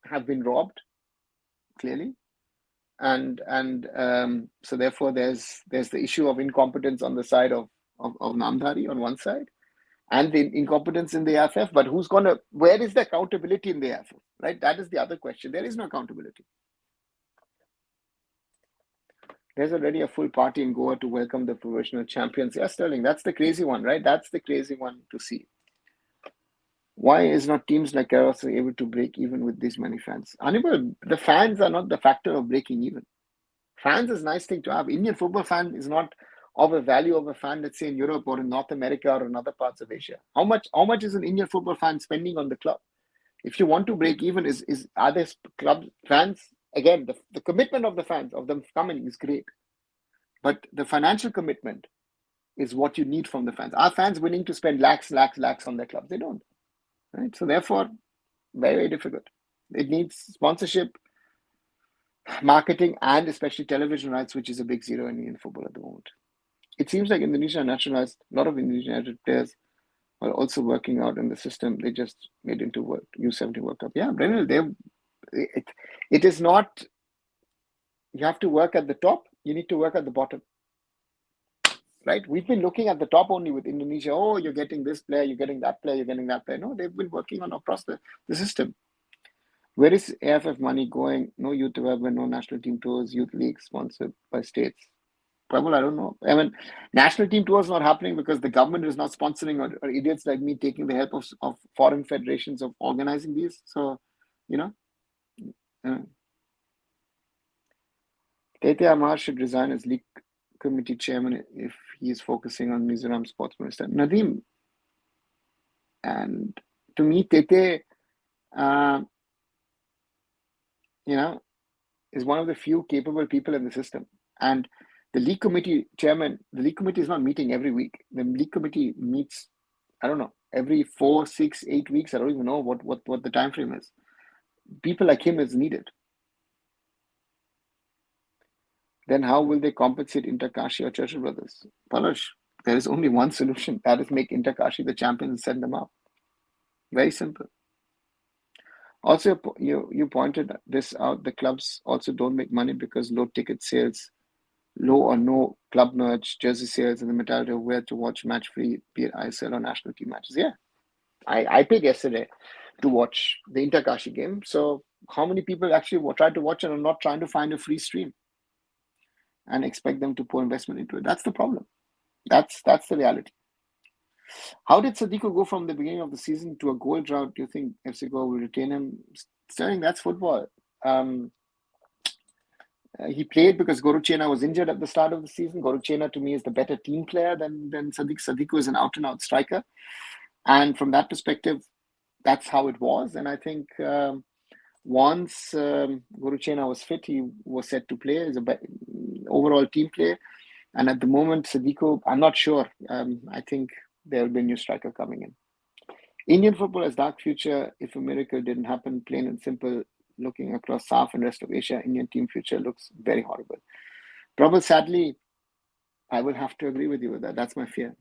have been robbed, clearly. And so therefore there's the issue of incompetence on the side of Namdhari on one side, and the incompetence in the AIFF. But where is the accountability in the AIFF, right? That is the other question. There is no accountability. There's already a full party in Goa to welcome the provisional champions. Yeah, Sterling, that's the crazy one, right? That's the crazy one to see. Why is not teams like Eros able to break even with these many fans? Anibal, the fans are not the factor of breaking even. Fans is a nice thing to have. Indian football fan is not of a value of a fan, let's say in Europe or in North America or in other parts of Asia. How much is an Indian football fan spending on the club? If you want to break even, are there club fans? Again, the commitment of the fans, of them coming, is great. But the financial commitment is what you need from the fans. Are fans willing to spend lakhs on their clubs? They don't. Right? So therefore, very, very difficult. It needs sponsorship, marketing, and especially television rights, which is a big zero in Indian football at the moment. It seems like Indonesia nationalized, a lot of Indonesian United players are also working out in the system. They just made into U17 World Cup. Yeah, Brennan, it is not, you have to work at the top, you need to work at the bottom. Right? We've been looking at the top only with Indonesia. Oh, you're getting this player, you're getting that player, you're getting that player. No, they've been working on across the system. Where is AIFF money going? No youth development, no national team tours, youth leagues sponsored by states. Probably, I don't know. I mean, national team tours not happening because the government is not sponsoring, or idiots like me taking the help of foreign federations of organizing these. So, Tete Amar should resign as league committee chairman if he is focusing on Mizoram sports minister. Nadeem, and to me, Tete, is one of the few capable people in the system. And the league committee chairman, the league committee is not meeting every week. The league committee meets, I don't know, every 4, 6, 8 weeks. I don't even know what the time frame is. People like him is needed. Then how will they compensate Interkashi or Churchill Brothers? Palash, there is only one solution. That is make Interkashi the champion and send them up. Very simple. Also, you pointed this out. The clubs also don't make money because low ticket sales low or no club merch, jersey sales, and the mentality of where to watch match free, be it ISL or national team matches. Yeah, I paid yesterday to watch the Interkashi game. So how many people actually tried to watch it and not trying to find a free stream and expect them to pour investment into it? That's the problem. That's the reality. How did Sadiku go from the beginning of the season to a goal drought? Do you think FC Goa will retain him? Sterling, that's football. Um, he played because Goruchena was injured at the start of the season. Goruchena, to me, is the better team player than Sadiq. Sadiku is an out-and-out striker. And from that perspective, that's how it was. And I think once Goruchena was fit, he was set to play as a overall team player. And at the moment, Sadiku, I'm not sure. I think there will be a new striker coming in. Indian football has dark future if a miracle didn't happen, plain and simple. Looking across SAF and rest of Asia, Indian team future looks very horrible. Probably, sadly, I will have to agree with you with that. That's my fear.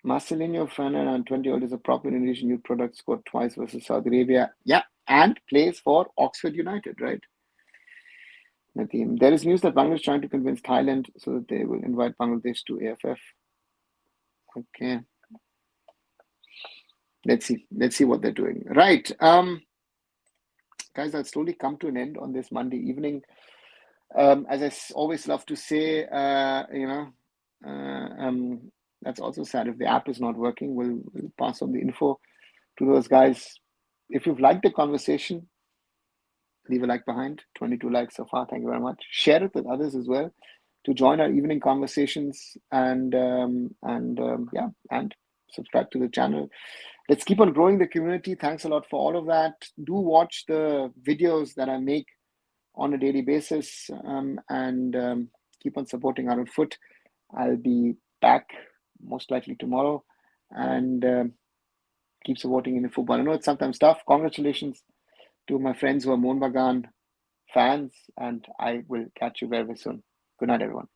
Marcelinho Fernand and 20-year-old is a proper Indonesian youth product, scored twice versus Saudi Arabia. Yeah, and plays for Oxford United, right? Nadeem. There is news that Bangladesh is trying to convince Thailand so that they will invite Bangladesh to AIFF. Okay. Let's see what they're doing. Right. Guys, I'll slowly come to an end on this Monday evening. As I always love to say, that's also sad. If the app is not working, we'll pass on the info to those guys. If you've liked the conversation, leave a like behind. 22 likes so far. Thank you very much. Share it with others as well to join our evening conversations and subscribe to the channel. Let's keep on growing the community. Thanks a lot for all of that. Do watch the videos that I make on a daily basis and keep on supporting arunfoot. I'll be back most likely tomorrow and keep supporting Indian football. I know it's sometimes tough. Congratulations to my friends who are Mohun Bagan fans, and I will catch you very, very soon. Good night, everyone.